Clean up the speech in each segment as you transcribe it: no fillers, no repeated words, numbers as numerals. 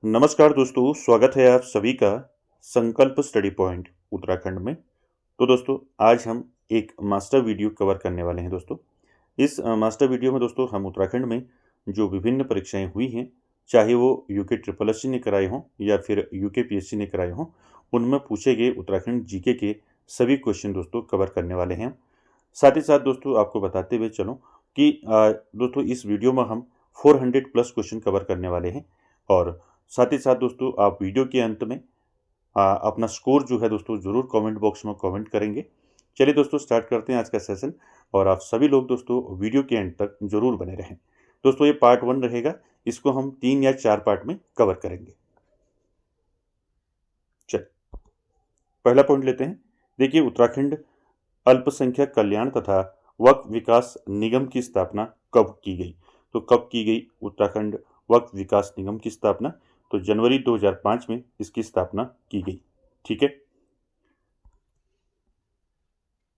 नमस्कार दोस्तों, स्वागत है आप सभी का संकल्प स्टडी पॉइंट उत्तराखंड में। तो दोस्तों, आज हम एक मास्टर वीडियो कवर करने वाले हैं दोस्तों। इस मास्टर वीडियो में दोस्तों हम उत्तराखंड में जो विभिन्न परीक्षाएं हुई हैं, चाहे वो यूके ट्रिपल एससी ने कराई हों या फिर यूके पीएससी ने कराई हों, उनमें पूछे गए उत्तराखंड जीके के सभी क्वेश्चन दोस्तों कवर करने वाले हैं। साथ ही साथ दोस्तों आपको बताते हुए चलो कि दोस्तों इस वीडियो में हम 400 प्लस क्वेश्चन कवर करने वाले हैं। और साथ ही साथ दोस्तों आप वीडियो के अंत में अपना स्कोर जो है दोस्तों ज़रूर कमेंट बॉक्स में कमेंट करेंगे। चलिए दोस्तों स्टार्ट करते हैं आज का सेशन। और आप सभी लोग दोस्तों वीडियो के एंड तक जरूर बने रहें। दोस्तों ये पार्ट 1 रहेगा, इसको हम 3 या 4 पार्ट में कवर करेंगे। चलिए पहला पॉइंट लेते हैं। देखिए, उत्तराखंड अल्पसंख्यक कल्याण तथा वक्फ विकास निगम की स्थापना कब की गई? तो कब की गई उत्तराखंड वक्फ विकास निगम की स्थापना? तो जनवरी 2005 में इसकी स्थापना की गई। ठीक है।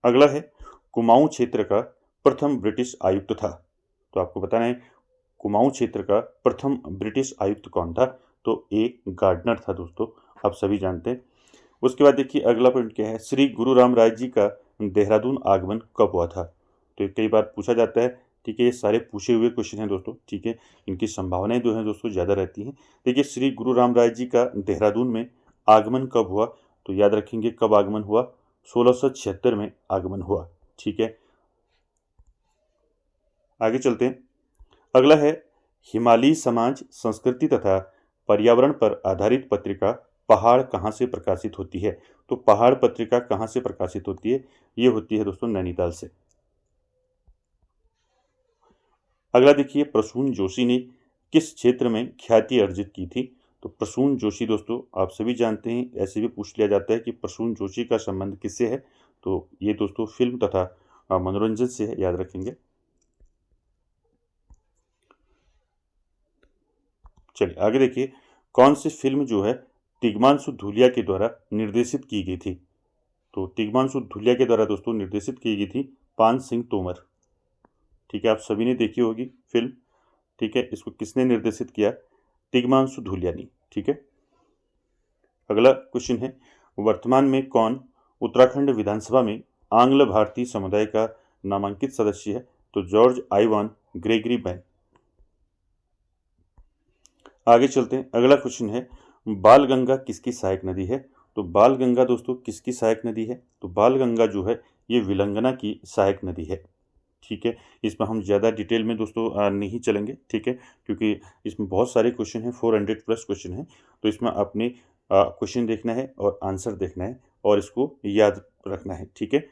अगला है, कुमाऊं क्षेत्र का प्रथम ब्रिटिश आयुक्त था। तो आपको बताना है कुमाऊं क्षेत्र का प्रथम ब्रिटिश आयुक्त कौन था? तो ए गार्डनर था दोस्तों, आप सभी जानते हैं। उसके बाद देखिए अगला पॉइंट क्या है, श्री गुरु राम राय जी का देहरादून आगमन कब हुआ था? तो ये कई बार पूछा जाता है। ठीक है, ये सारे पूछे हुए क्वेश्चन हैं दोस्तों। ठीक है, इनकी संभावनाएं जो हैं दोस्तों ज़्यादा रहती हैं। देखिए, श्री गुरु राम राय जी का देहरादून में आगमन कब हुआ? तो याद रखेंगे कब आगमन हुआ? 1676 में आगमन हुआ। ठीक है, आगे चलते हैं। अगला है, हिमालयी समाज संस्कृति तथा पर्यावरण पर आधारित पत्रिका पहाड़ कहाँ से प्रकाशित होती है? तो पहाड़ पत्रिका कहाँ से प्रकाशित होती है? ये होती है दोस्तों नैनीताल से। अगला देखिए, प्रसून जोशी ने किस क्षेत्र में ख्याति अर्जित की थी? तो प्रसून जोशी दोस्तों आप सभी जानते हैं, ऐसे भी पूछ लिया जाता है कि प्रसून जोशी का संबंध किससे है? तो ये दोस्तों फिल्म तथा मनोरंजन से है, याद रखेंगे। चलिए आगे देखिए, कौन सी फिल्म जो है तिग्मांशु धूलिया के द्वारा निर्देशित की गई थी? तो तिग्मांशु धूलिया के द्वारा दोस्तों निर्देशित की गई थी पान सिंह तोमर। ठीक है, आप सभी ने देखी होगी फिल्म। ठीक है, इसको किसने निर्देशित किया? तिग्मांशु धूलिया ने। ठीक है। अगला क्वेश्चन है, वर्तमान में कौन उत्तराखंड विधानसभा में आंग्ल भारतीय समुदाय का नामांकित सदस्य है? तो जॉर्ज आइवान ग्रेगरी बैन। आगे चलते हैं। अगला क्वेश्चन है, बाल गंगा किसकी सहायक नदी है? तो बाल गंगा दोस्तों किसकी सहायक नदी है? तो बाल गंगा जो है ये विलंगना की सहायक नदी है। ठीक है, इसमें हम ज़्यादा डिटेल में दोस्तों नहीं चलेंगे। ठीक है, क्योंकि इसमें बहुत सारे क्वेश्चन हैं, 400 प्लस क्वेश्चन हैं। तो इसमें आपने क्वेश्चन देखना है और आंसर देखना है और इसको याद रखना है। ठीक है।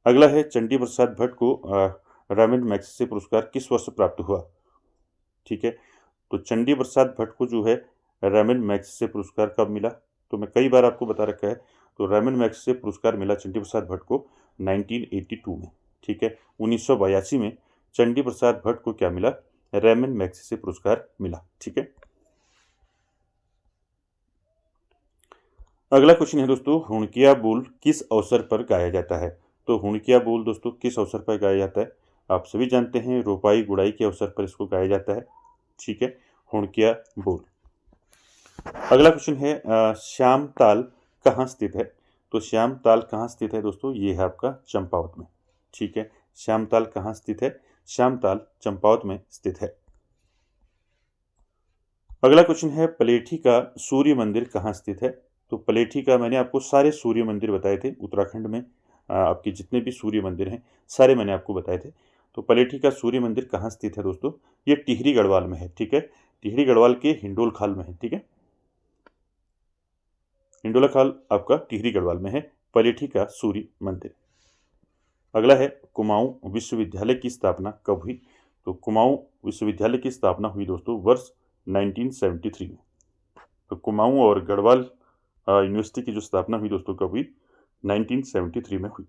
अगला है, चंडी प्रसाद भट्ट को रामन मैग्सेसे पुरस्कार किस वर्ष प्राप्त हुआ? ठीक है, तो चंडी प्रसाद भट्ट को जो है रामन मैग्सेसे पुरस्कार कब मिला? तो मैं कई बार आपको बता रखा है। तो रामन मैग्सेसे पुरस्कार मिला चंडी प्रसाद भट्ट को 1982 में। ठीक है, 1982 में चंडी प्रसाद भट्ट को क्या मिला? रामन मैग्सेसे पुरस्कार मिला। ठीक है। अगला क्वेश्चन है दोस्तों, हुणकिया बोल किस अवसर पर गाया जाता है? तो हुणकिया बोल दोस्तों किस अवसर पर गाया जाता है? आप सभी जानते हैं, रोपाई गुड़ाई के अवसर पर इसको गाया जाता है। ठीक है, हुणकिया बोल। अगला क्वेश्चन है, श्याम ताल कहाँ स्थित है? तो श्याम ताल कहाँ स्थित है दोस्तों? ये है आपका चंपावत में। ठीक है, श्याम ताल कहाँ स्थित है? श्याम ताल चंपावत में स्थित है। अगला क्वेश्चन है, पलेठी का सूर्य मंदिर कहाँ स्थित है? तो पलेठी का मैंने आपको सारे सूर्य मंदिर बताए थे उत्तराखंड में। आपके जितने भी सूर्य मंदिर हैं सारे मैंने आपको बताए थे। तो पलेठी का सूर्य मंदिर कहाँ स्थित है दोस्तों? ये टिहरी गढ़वाल में है। ठीक है, टिहरी गढ़वाल के हिंडोल खाल में है। ठीक है, हिंडोला खाल आपका टिहरी गढ़वाल में है पलेठी का सूर्य मंदिर। अगला है, कुमाऊं विश्वविद्यालय की स्थापना कब हुई? तो कुमाऊं विश्वविद्यालय की स्थापना हुई दोस्तों वर्ष 1973 में। तो कुमाऊं और गढ़वाल यूनिवर्सिटी की जो स्थापना हुई दोस्तों कब हुई? 1973 में हुई।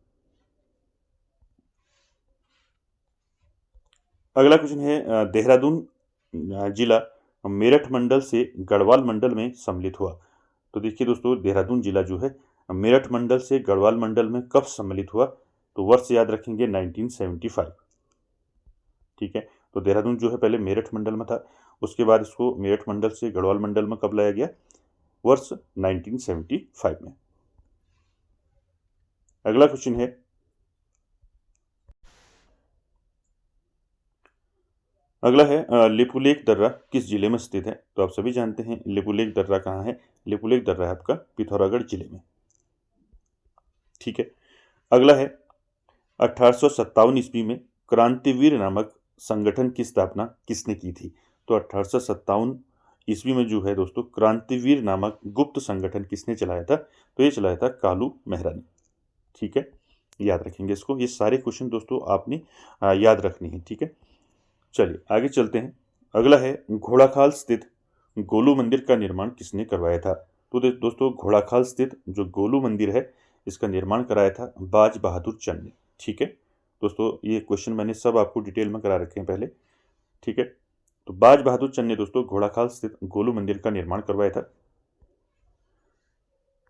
अगला क्वेश्चन है, देहरादून जिला मेरठ मंडल से गढ़वाल मंडल में सम्मिलित हुआ। तो देखिए दोस्तों, देहरादून जिला जो है मेरठ मंडल से गढ़वाल मंडल में कब सम्मिलित हुआ? तो वर्ष याद रखेंगे 1975। ठीक है, तो देहरादून जो है पहले मेरठ मंडल में था उसके बाद इसको मेरठ मंडल से गढ़वाल मंडल में कब लाया गया? वर्ष 1975 में। अगला क्वेश्चन है, अगला है लिपुलेख दर्रा किस जिले में स्थित है? तो आप सभी जानते हैं लिपुलेख दर्रा कहाँ है। लिपुलेख दर्रा है आपका पिथौरागढ़ जिले में। ठीक है। अगला है 1857 ईस्वी में क्रांतिवीर नामक संगठन की स्थापना किसने की थी? तो 1857 ईस्वी में जो है दोस्तों क्रांतिवीर नामक गुप्त संगठन किसने चलाया था? तो ये चलाया था कालू मेहरा ने। ठीक है, याद रखेंगे इसको। ये सारे क्वेश्चन दोस्तों आपने याद रखने हैं। ठीक है, चलिए आगे चलते हैं। अगला है घोड़ाखाल स्थित गोलू मंदिर का निर्माण किसने करवाया था? तो दोस्तों घोड़ाखाल स्थित जो गोलू मंदिर है इसका निर्माण कराया था बाज बहादुर चंद ने। ठीक है दोस्तों, ये क्वेश्चन मैंने सब आपको डिटेल में करा रखे हैं पहले। ठीक है, तो बाज बहादुर चंद ने दोस्तों घोड़ाखाल स्थित गोलू मंदिर का निर्माण करवाया था।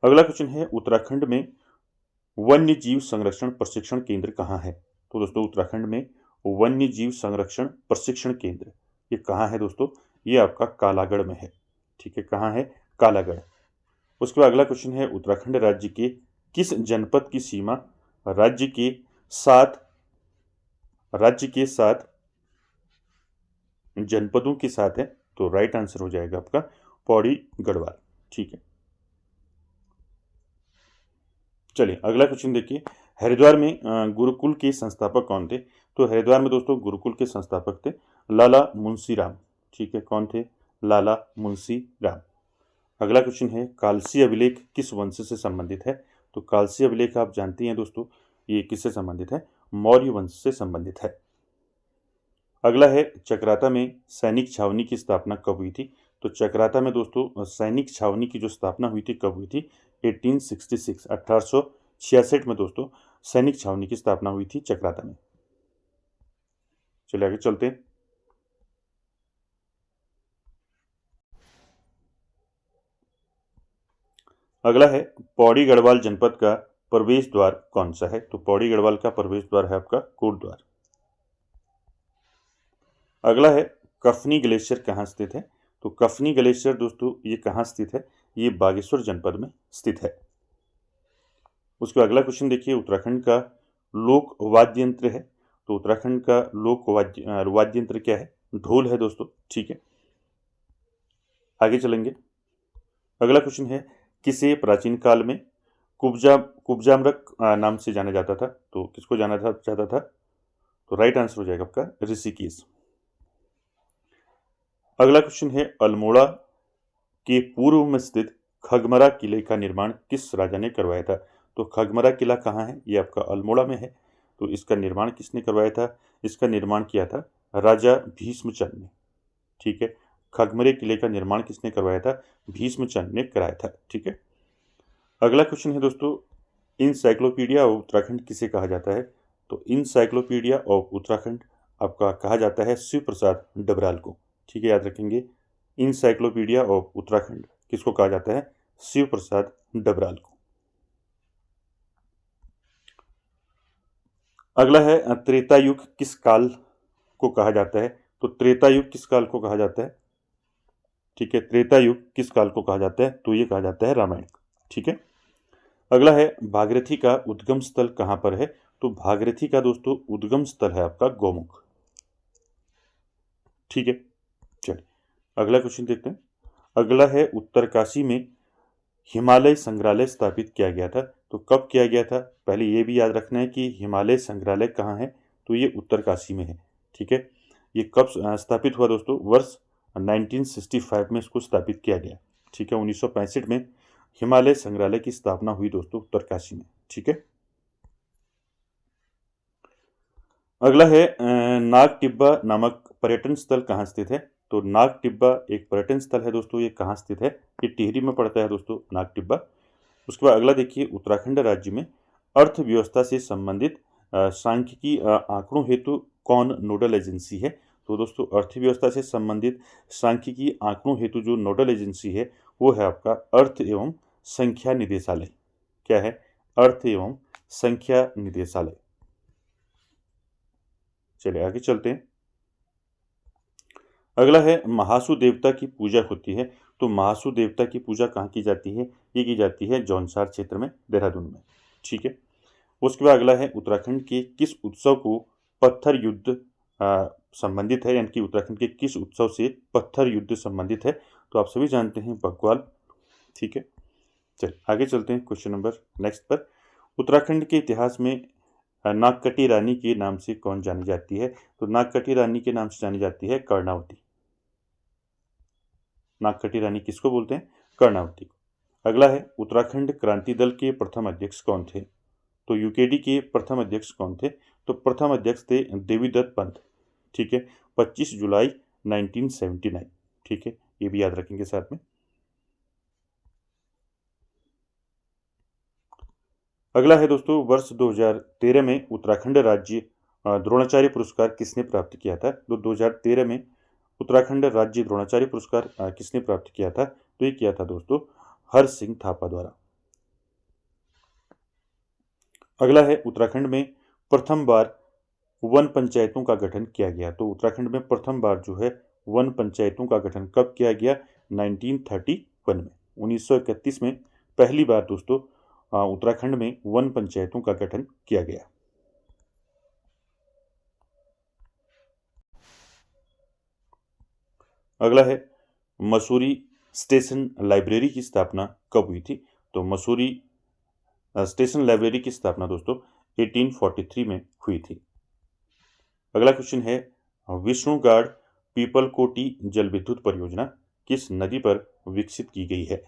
अगला क्वेश्चन है उत्तराखंड में वन्य जीव संरक्षण प्रशिक्षण केंद्र कहाँ है? तो दोस्तों उत्तराखंड में वन्य जीव संरक्षण प्रशिक्षण केंद्र ये कहाँ है दोस्तों? ये आपका कालागढ़ में है। ठीक है, कहाँ है? कालागढ़। उसके बाद अगला क्वेश्चन है उत्तराखंड राज्य के किस जनपद की सीमा राज्य के साथ जनपदों के साथ है? तो राइट आंसर हो जाएगा आपका पौड़ी गढ़वाल। ठीक है, चलिए अगला क्वेश्चन देखिए। हरिद्वार में गुरुकुल के संस्थापक कौन थे? तो हरिद्वार में दोस्तों गुरुकुल के संस्थापक थे लाला मुंशी राम। ठीक है, कौन थे? लाला मुंशी राम। अगला क्वेश्चन है कालसी अभिलेख किस वंश से संबंधित है? तो कालसी अभिलेख आप जानते हैं दोस्तों ये किससे संबंधित है? मौर्य वंश से संबंधित है। अगला है चक्राता में सैनिक छावनी की स्थापना कब हुई थी? तो चक्राता में दोस्तों सैनिक छावनी की जो स्थापना हुई थी कब हुई थी? 1866 1866 में दोस्तों सैनिक छावनी की स्थापना हुई थी चक्राता में। चलिए आगे चलते हैं। अगला है पौड़ी गढ़वाल जनपद का प्रवेश द्वार कौन सा है? तो पौड़ी गढ़वाल का प्रवेश द्वार है आपका कोटद्वार। अगला है कफनी ग्लेशियर कहाँ स्थित है? तो कफनी ग्लेशियर दोस्तों ये कहाँ स्थित है? ये बागेश्वर जनपद में स्थित है। उसके अगला क्वेश्चन देखिए उत्तराखंड का लोक वाद्य यंत्र है। तो उत्तराखंड का लोक वाद्य यंत्र क्या है? ढोल है दोस्तों। ठीक है, आगे चलेंगे। अगला क्वेश्चन है किसे प्राचीन काल में कुब्जाम्रक नाम से जाना जाता था? तो किसको जाना जाता था? तो राइट आंसर हो जाएगा आपका ऋषिकेश। अगला क्वेश्चन है अल्मोड़ा के पूर्व में स्थित खगमरा किले का निर्माण किस राजा ने करवाया था? तो खगमरा किला कहाँ है? ये आपका अल्मोड़ा में है। तो इसका निर्माण किसने करवाया था? इसका निर्माण किया था राजा भीष्मचंद ने। ठीक है, खगमरे किले का निर्माण किसने करवाया था? भीष्मचंद ने कराया था। ठीक है, अगला क्वेश्चन है दोस्तों इनसाइक्लोपीडिया ऑफ उत्तराखंड किसे कहा जाता है? तो इनसाइक्लोपीडिया ऑफ उत्तराखंड आपका कहा जाता है शिव प्रसाद डबराल को। ठीक है, याद रखेंगे इनसाइक्लोपीडिया ऑफ उत्तराखंड किसको कहा जाता है? शिव प्रसाद डबराल को। अगला है त्रेता युग किस काल को कहा जाता है? तो त्रेता युग किस काल को कहा जाता है? ठीक है, त्रेता युग किस काल को कहा जाता है? तो ये कहा जाता है रामायण। ठीक है, अगला है भागीरथी का उद्गम स्थल कहाँ पर है? तो भागीरथी का दोस्तों उद्गम स्थल है आपका गौमुख। ठीक है, चलिए अगला क्वेश्चन देखते हैं। अगला है उत्तरकाशी में हिमालय संग्रहालय स्थापित किया गया था। तो कब किया गया था? पहले ये भी याद रखना है कि हिमालय संग्रहालय कहाँ है? तो ये उत्तरकाशी में है। ठीक है, ये कब स्थापित हुआ दोस्तों? वर्ष 1965 में इसको स्थापित किया गया। ठीक है, 1965 में हिमालय संग्रहालय की स्थापना हुई दोस्तों उत्तरकाशी में। ठीक है, अगला है नाग टिब्बा नामक पर्यटन स्थल कहाँ स्थित है? तो नाग टिब्बा एक पर्यटन स्थल है दोस्तों, ये कहाँ स्थित है? ये टिहरी में पड़ता है दोस्तों नाग टिब्बा। उसके बाद अगला देखिए उत्तराखंड राज्य में अर्थव्यवस्था से संबंधित सांख्यिकी आंकड़ों हेतु कौन नोडल एजेंसी है? तो दोस्तों अर्थव्यवस्था से संबंधित सांख्यिकी आंकड़ों हेतु जो नोडल एजेंसी है वो है आपका अर्थ एवं संख्या निदेशालय। क्या है? अर्थ एवं संख्या निदेशालय। चलिए आगे चलते हैं। अगला है महासु देवता की पूजा होती है, तो महासु देवता की पूजा कहाँ की जाती है? ये की जाती है जौनसार क्षेत्र में, देहरादून में। ठीक है। उसके बाद अगला है उत्तराखंड के किस उत्सव को पत्थर युद्ध संबंधित है, यानी कि उत्तराखंड के किस उत्सव से पत्थर युद्ध संबंधित है? तो आप सभी जानते हैं बग्वाल। ठीक है। चलिए आगे चलते हैं क्वेश्चन नंबर नेक्स्ट पर। उत्तराखंड के इतिहास में नागकटी रानी के नाम से कौन जानी जाती है? तो नागकटी रानी के नाम से जानी जाती है कर्णावती। नागकटी रानी किसको बोलते हैं? कर्णावती को। अगला है उत्तराखंड क्रांति दल के प्रथम अध्यक्ष कौन थे? तो यूकेडी के प्रथम अध्यक्ष कौन थे? तो प्रथम अध्यक्ष थे देवीदत्त पंत। ठीक है। 25 जुलाई 1979। ठीक है, ये भी याद रखेंगे साथ में। अगला है दोस्तों, वर्ष 2013 में उत्तराखंड राज्य द्रोणाचार्य पुरस्कार किसने प्राप्त किया था? तो 2013 में उत्तराखंड राज्य द्रोणाचार्य पुरस्कार किसने प्राप्त किया था? तो ये किया था दोस्तों हर सिंह थापा द्वारा। अगला है उत्तराखंड में प्रथम बार वन पंचायतों का गठन किया गया। तो उत्तराखंड में प्रथम बार जो है वन पंचायतों का गठन कब किया गया? 1931 में, 1931 में पहली बार दोस्तों उत्तराखंड में वन पंचायतों का गठन किया गया। अगला है मसूरी स्टेशन लाइब्रेरी की स्थापना कब हुई थी? तो मसूरी स्टेशन लाइब्रेरी की स्थापना दोस्तों 1843 में हुई थी। अगला क्वेश्चन है विष्णुगाड़ पीपलकोटी जल विद्युत परियोजना किस नदी पर विकसित की गई है?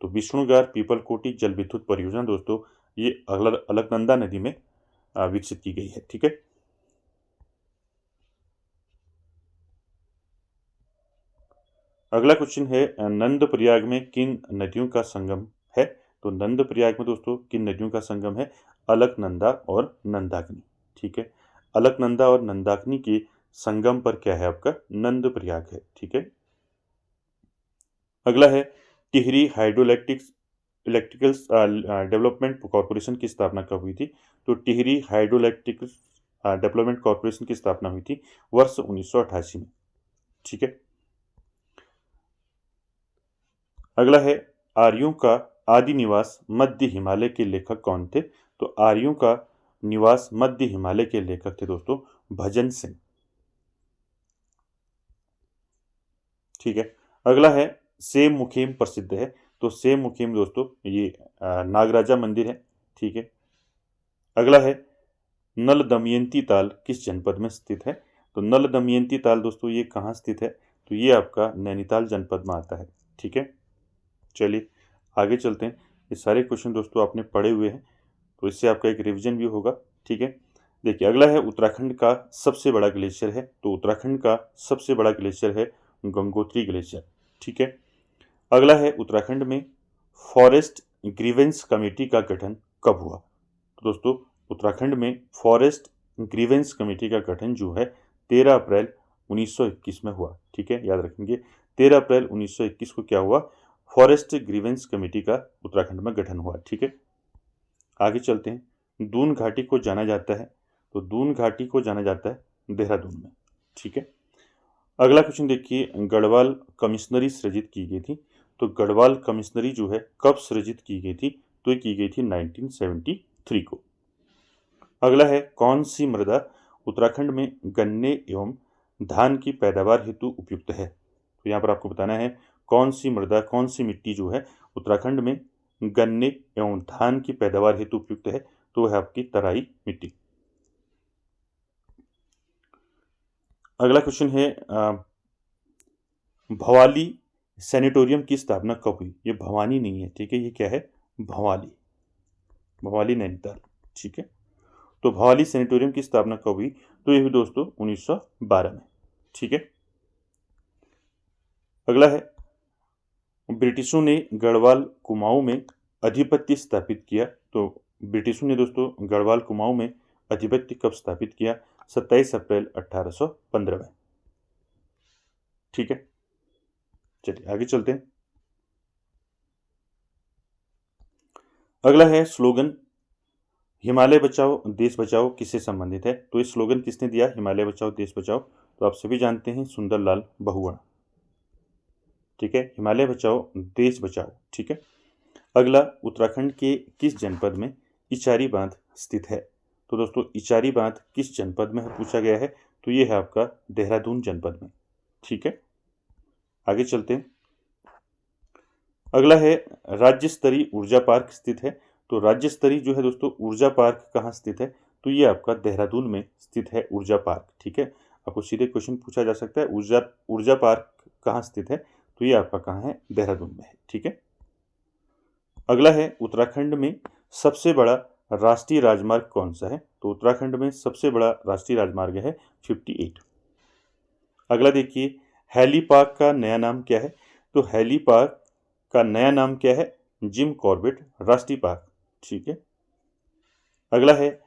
तो विष्णुगाड़ पीपलकोटी जल विद्युत परियोजना दोस्तों ये अलकनंदा नदी में विकसित की गई है। ठीक है। अगला क्वेश्चन है नंद प्रयाग में किन नदियों का संगम है? तो नंद प्रयाग में दोस्तों किन नदियों का संगम है? अलकनंदा और नंदाग्नि। ठीक है। अलकनंदा और नंदाग्नि के संगम पर क्या है? आपका नंद प्रयाग है। ठीक है। अगला है टिहरी इलेक्ट्रिकल्स डेवलपमेंट कॉरपोरेशन की स्थापना कब हुई थी? तो टिहरी हाइड्रोइलेक्ट्रिकल्स डेवलपमेंट कॉरपोरेशन की स्थापना हुई थी वर्ष 1988 में। ठीक है। अगला है आर्यों का आदि निवास मध्य हिमालय के लेखक कौन थे? तो आर्यों का निवास मध्य हिमालय के लेखक थे दोस्तों भजन सिंह। ठीक है। अगला है सेम मुखीम प्रसिद्ध है। तो सेम मुखीम दोस्तों ये नागराजा मंदिर है। ठीक है। अगला है नल दमयंती ताल किस जनपद में स्थित है? तो नल दमयंती ताल दोस्तों ये कहाँ स्थित है? तो ये आपका नैनीताल जनपद में आता है। ठीक है। चलिए आगे चलते हैं। ये सारे क्वेश्चन दोस्तों आपने पढ़े हुए हैं, तो इससे आपका एक रिवीजन भी होगा। ठीक है। देखिए अगला है उत्तराखंड का सबसे बड़ा ग्लेशियर है। तो उत्तराखंड का सबसे बड़ा ग्लेशियर है गंगोत्री ग्लेशियर। ठीक है। अगला है उत्तराखंड में फॉरेस्ट ग्रीवेंस कमेटी का गठन कब हुआ? तो दोस्तों उत्तराखंड में फॉरेस्ट ग्रीवेंस कमेटी का गठन जो है 13 अप्रैल 1921 में हुआ। ठीक है, याद रखेंगे 13 अप्रैल 1921 को क्या हुआ? फॉरेस्ट ग्रीवेंस कमेटी का उत्तराखंड में गठन हुआ। ठीक है। आगे चलते हैं। दून घाटी को जाना जाता है, तो दून घाटी को जाना जाता है देहरादून में। ठीक है। अगला क्वेश्चन देखिए, गढ़वाल कमिश्नरी सृजित की गई थी। तो गढ़वाल कमिश्नरी जो है कब सृजित की गई थी? तो ये की गई थी 1973 को। अगला है कौन सी मृदा उत्तराखंड में गन्ने एवं धान की पैदावार हेतु उपयुक्त है? तो यहाँ पर आपको बताना है कौन सी मृदा, कौन सी मिट्टी जो है उत्तराखंड में गन्ने एवं धान की पैदावार हेतु उपयुक्त है। तो वह है आपकी तराई मिट्टी। अगला क्वेश्चन है भवाली सैनिटोरियम की स्थापना कब हुई? ये भवानी नहीं है। ठीक है, ये क्या है? भवाली, भवाली नैनीताल। ठीक है। तो भवाली सैनिटोरियम की स्थापना कब हुई? तो ये हुई दोस्तों 1912 में। ठीक है। अगला है ब्रिटिशों ने गढ़वाल कुमाऊं में आधिपत्य स्थापित किया। तो ब्रिटिशों ने दोस्तों गढ़वाल कुमाऊं में आधिपत्य कब स्थापित किया? 27 अप्रैल 1815 में। ठीक है। चलिए आगे चलते हैं। अगला है स्लोगन हिमालय बचाओ देश बचाओ किससे संबंधित है? तो ये स्लोगन किसने दिया? हिमालय बचाओ देश बचाओ। तो तो आप सभी जानते हैं सुंदरलाल बहुगुणा। ठीक है, हिमालय बचाओ देश बचाओ। ठीक है, अगला, उत्तराखंड के किस जनपद में इचारी बांध स्थित है? तो दोस्तों इचारी बांध किस जनपद में है पूछा गया है, तो ये है आपका देहरादून जनपद में। ठीक है, आगे चलते हैं। अगला है, राज्य स्तरीय ऊर्जा पार्क स्थित है। तो राज्य स्तरीय जो है दोस्तों ऊर्जा पार्क कहाँ स्थित है, तो ये आपका देहरादून में स्थित है ऊर्जा पार्क। ठीक है, आपको सीधे क्वेश्चन पूछा जा सकता है ऊर्जा पार्क कहाँ स्थित है, तो ये आपका कहाँ है, देहरादून में है। ठीक है, अगला है, उत्तराखंड में सबसे बड़ा राष्ट्रीय राजमार्ग कौन सा है? तो उत्तराखंड में सबसे बड़ा राष्ट्रीय राजमार्ग है 58। अगला देखिए, हेलीपार्क का नया नाम क्या है? तो हेलीपार्क का नया नाम क्या है? जिम कॉर्बेट राष्ट्रीय पार्क। ठीक है, अगला है,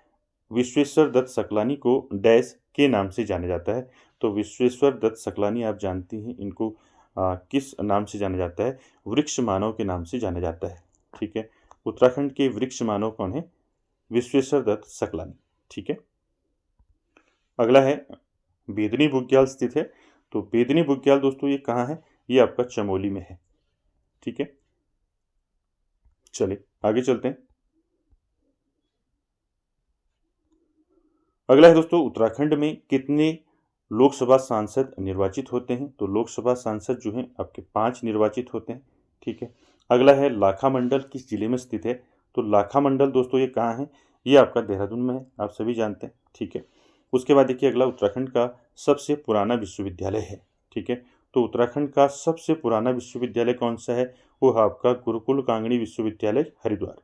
विश्वेश्वर दत्त सकलानी को डैश के नाम से जाना जाता है? तो विश्वेश्वर दत्त सकलानी आप जानते हैं इनको किस नाम से जाना जाता है? वृक्ष मानव के नाम से जाना जाता है। ठीक है, उत्तराखंड के वृक्ष मानव कौन है? विश्वेश्वर दत्त सकलानी। ठीक है, अगला है, बेदनी बुग्याल स्थित है। तो बेदनी बुग्याल दोस्तों ये कहाँ है? ये आपका चमोली में है। ठीक है, चलिए आगे चलते हैं। अगला है दोस्तों, उत्तराखंड में कितने लोकसभा सांसद निर्वाचित होते हैं? तो लोकसभा सांसद जो हैं आपके 5 निर्वाचित होते हैं। ठीक है, अगला है, लाखा मंडल किस जिले में स्थित है? तो लाखा मंडल दोस्तों ये कहाँ है? ये आपका देहरादून में है, आप सभी जानते हैं। ठीक है, उसके बाद देखिए अगला, उत्तराखंड का सबसे पुराना विश्वविद्यालय है। ठीक है, तो उत्तराखंड का सबसे पुराना विश्वविद्यालय कौन सा है? वो है आपका गुरुकुल कांगड़ी विश्वविद्यालय हरिद्वार।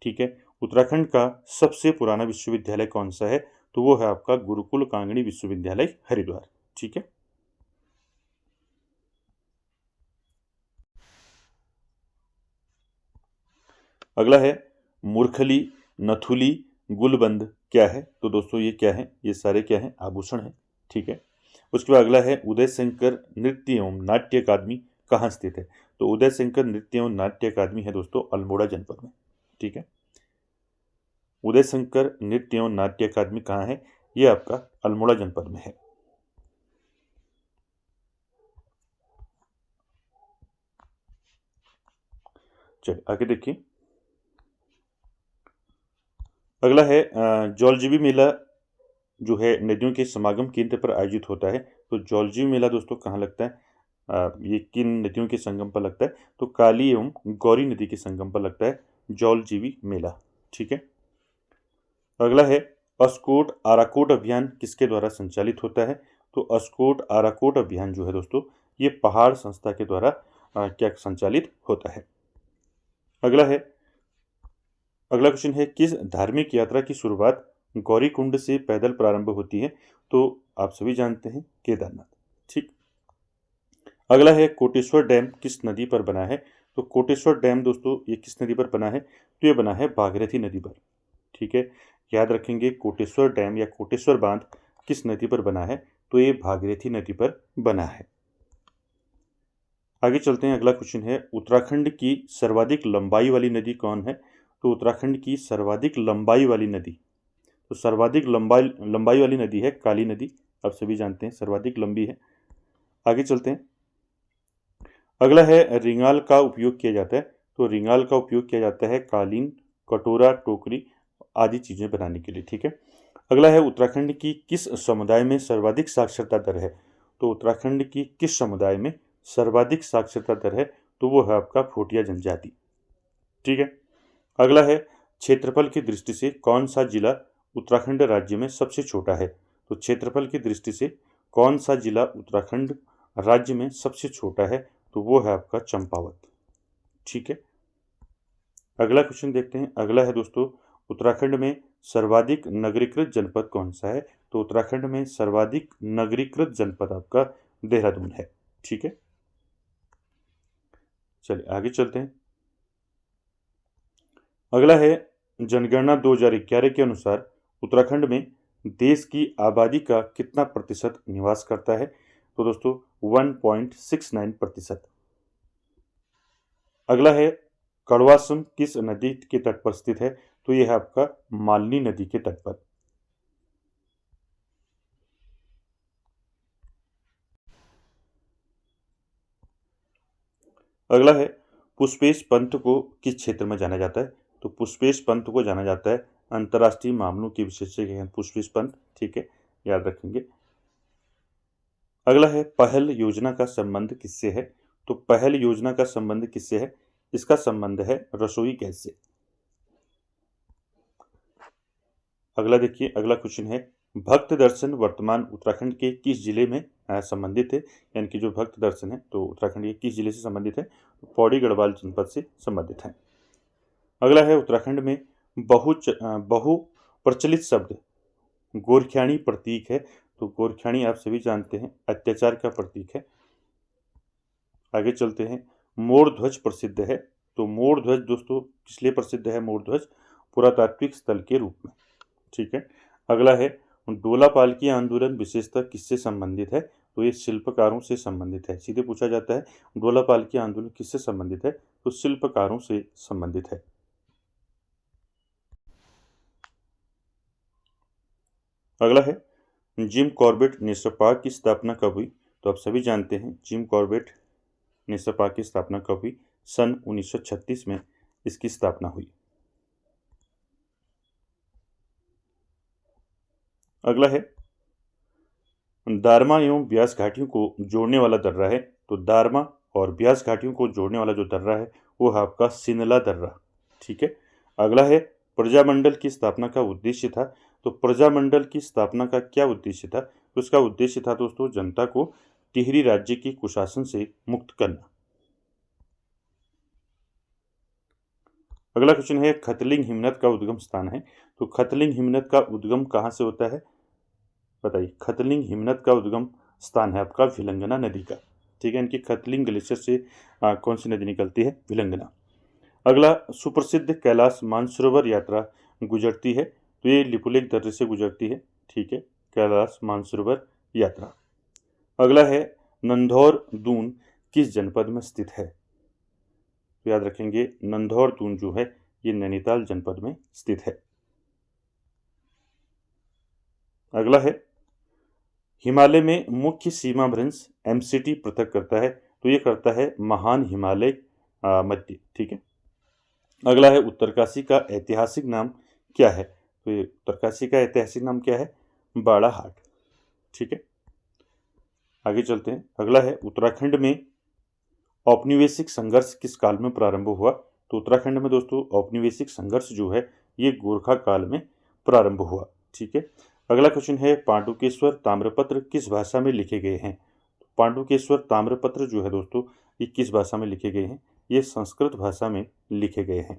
ठीक है, उत्तराखंड का सबसे पुराना विश्वविद्यालय कौन सा है? तो वो है आपका गुरुकुल कांगड़ी विश्वविद्यालय हरिद्वार। ठीक है, अगला है, मूर्खली नथुली गुलबंद क्या है? तो दोस्तों ये क्या है? ये सारे क्या है? आभूषण है। ठीक है, उसके बाद अगला है, उदय शंकर नृत्य एवं नाट्य अकादमी कहाँ स्थित है? तो उदय शंकर नृत्य एवं नाट्य अकादमी है दोस्तों अल्मोड़ा जनपद में। ठीक है, उदय शंकर नृत्य एवं नाट्य अकादमी कहाँ है? ये आपका अल्मोड़ा जनपद में है। चलिए आगे देखिए, अगला है, जौलजीबी मेला जो है नदियों के समागम केंद्र पर आयोजित होता है। तो जौलजीबी मेला दोस्तों कहाँ लगता है? ये किन नदियों के संगम पर लगता है? तो काली एवं गौरी नदी के संगम पर लगता है जौलजीबी मेला। ठीक है, अगला है, अस्कोट आराकोट अभियान किसके द्वारा संचालित होता है? तो अस्कोट आराकोट अभियान जो है दोस्तों ये पहाड़ संस्था के द्वारा क्या संचालित होता है। अगला है, अगला क्वेश्चन है, किस धार्मिक यात्रा की शुरुआत गौरीकुंड से पैदल प्रारंभ होती है? तो आप सभी जानते हैं केदारनाथ। ठीक, अगला है, कोटेश्वर डैम किस नदी पर बना है? तो कोटेश्वर डैम दोस्तों ये किस नदी पर बना है? तो ये बना है भागीरथी नदी पर। ठीक है, याद रखेंगे कोटेश्वर डैम या कोटेश्वर बांध किस नदी पर बना है? तो ये भागीरथी नदी पर बना है। आगे चलते हैं, अगला क्वेश्चन है, उत्तराखंड की सर्वाधिक लंबाई वाली नदी कौन है? तो उत्तराखंड की सर्वाधिक लंबाई वाली नदी, तो सर्वाधिक लंबाई वाली नदी है काली नदी। आप सभी जानते हैं सर्वाधिक लंबी है। आगे चलते हैं, अगला है, रिंगाल का उपयोग किया जाता है। तो रिंगाल का उपयोग किया जाता है कालीन, कटोरा, टोकरी आदि चीज़ें बनाने के लिए। ठीक है, अगला है, उत्तराखंड की किस समुदाय में सर्वाधिक साक्षरता दर है? तो उत्तराखंड की किस समुदाय में सर्वाधिक साक्षरता दर है? तो वो है आपका भोटिया जनजाति। ठीक है, अगला है, क्षेत्रफल की दृष्टि से कौन सा जिला उत्तराखंड राज्य में सबसे छोटा है? तो क्षेत्रफल की दृष्टि से कौन सा जिला उत्तराखंड राज्य में सबसे छोटा है? तो वो है आपका चंपावत। ठीक है, अगला क्वेश्चन देखते हैं। अगला है दोस्तों, उत्तराखंड में सर्वाधिक नगरीकृत जनपद कौन सा है? तो उत्तराखंड में सर्वाधिक नगरीकृत जनपद आपका देहरादून है। ठीक है, चलिए आगे चलते हैं। अगला है, जनगणना 2011 के अनुसार उत्तराखंड में देश की आबादी का कितना प्रतिशत निवास करता है? तो दोस्तों 1.69%। अगला है, कड़वासम किस नदी के तट पर स्थित है? तो यह है आपका मालनी नदी के तट पर। अगला है पुष्पेश पंत को किस क्षेत्र में जाना जाता है? तो पुष्पेश पंत को जाना जाता है अंतर्राष्ट्रीय मामलों के विशेषज्ञ हैं पुष्पेश पंत, ठीक है, याद रखेंगे। अगला है पहल योजना का संबंध किससे है? तो पहल योजना का संबंध किससे है? इसका संबंध है रसोई गैस से। अगला देखिए, अगला क्वेश्चन है भक्त दर्शन वर्तमान उत्तराखंड के किस जिले में संबंधित है? यानी कि जो भक्त दर्शन है तो उत्तराखंड के किस जिले से संबंधित है? तो पौड़ी गढ़वाल जनपद से संबंधित है। अगला है उत्तराखंड में बहु प्रचलित शब्द गोरख्याणी प्रतीक है। तो गोरख्याणी आप सभी जानते हैं अत्याचार का प्रतीक है। आगे चलते हैं, मोर ध्वज प्रसिद्ध है। तो मोर ध्वज दोस्तों किस लिए प्रसिद्ध है? मोर ध्वज पुरातात्विक स्थल के रूप में, ठीक है। अगला है डोला पालकी आंदोलन विशेषतः किससे संबंधित है? तो ये शिल्पकारों से संबंधित है। सीधे पूछा जाता है डोला पालकी आंदोलन किससे संबंधित है? तो शिल्पकारों से संबंधित है। अगला है जिम कॉर्बेट नेशनल पार्क की स्थापना कब हुई? तो आप सभी जानते हैं जिम कॉर्बेट नेशनल पार्क की स्थापना कब हुई? सन 1936 में इसकी स्थापना हुई। अगला है दारमा एवं ब्यास घाटियों को जोड़ने वाला दर्रा है। तो दारमा और ब्यास घाटियों को जोड़ने वाला जो दर्रा है वो है आपका सिनला दर्रा, ठीक है। अगला है प्रजामंडल की स्थापना का उद्देश्य था। तो प्रजामंडल की स्थापना का क्या उद्देश्य था? तो उसका उद्देश्य था दोस्तों जनता को टिहरी राज्य के कुशासन से मुक्त करना। अगला क्वेश्चन है खतलिंग हिमनद का उद्गम स्थान है। तो खतलिंग हिमनद का उद्गम कहाँ से होता है? बताइए। खतलिंग हिमनद का उद्गम स्थान है आपका विलंगना नदी का, ठीक है। इनकी खतलिंग ग्लेशियर से कौन सी नदी निकलती है? विलंगना। अगला सुप्रसिद्ध कैलाश मानसरोवर यात्रा गुजरती है। तो ये लिपुलेख दर्रे से गुजरती है, ठीक है, कैलाश मानसरोवर यात्रा। अगला है नंधौर दून किस जनपद में स्थित है? तो याद रखेंगे नंधौर दून जो है ये नैनीताल जनपद में स्थित है। अगला है हिमालय में मुख्य सीमा भ्रंश एमसीटी पृथक करता है। तो ये करता है महान हिमालय मध्य, ठीक है। अगला है उत्तरकाशी का ऐतिहासिक नाम क्या है? तो ये उत्तरकाशी का ऐतिहासिक नाम क्या है? बाड़ाहाट, ठीक है। आगे चलते हैं, अगला है उत्तराखंड में औपनिवेशिक संघर्ष किस काल में प्रारंभ हुआ? तो उत्तराखंड में दोस्तों औपनिवेशिक संघर्ष जो है ये गोरखा काल में प्रारंभ हुआ, ठीक है। अगला क्वेश्चन है पांडुकेश्वर ताम्रपत्र किस भाषा में लिखे गए हैं? पांडुकेश्वर ताम्रपत्र जो है दोस्तों ये किस भाषा में लिखे गए हैं? ये संस्कृत भाषा में लिखे गए हैं।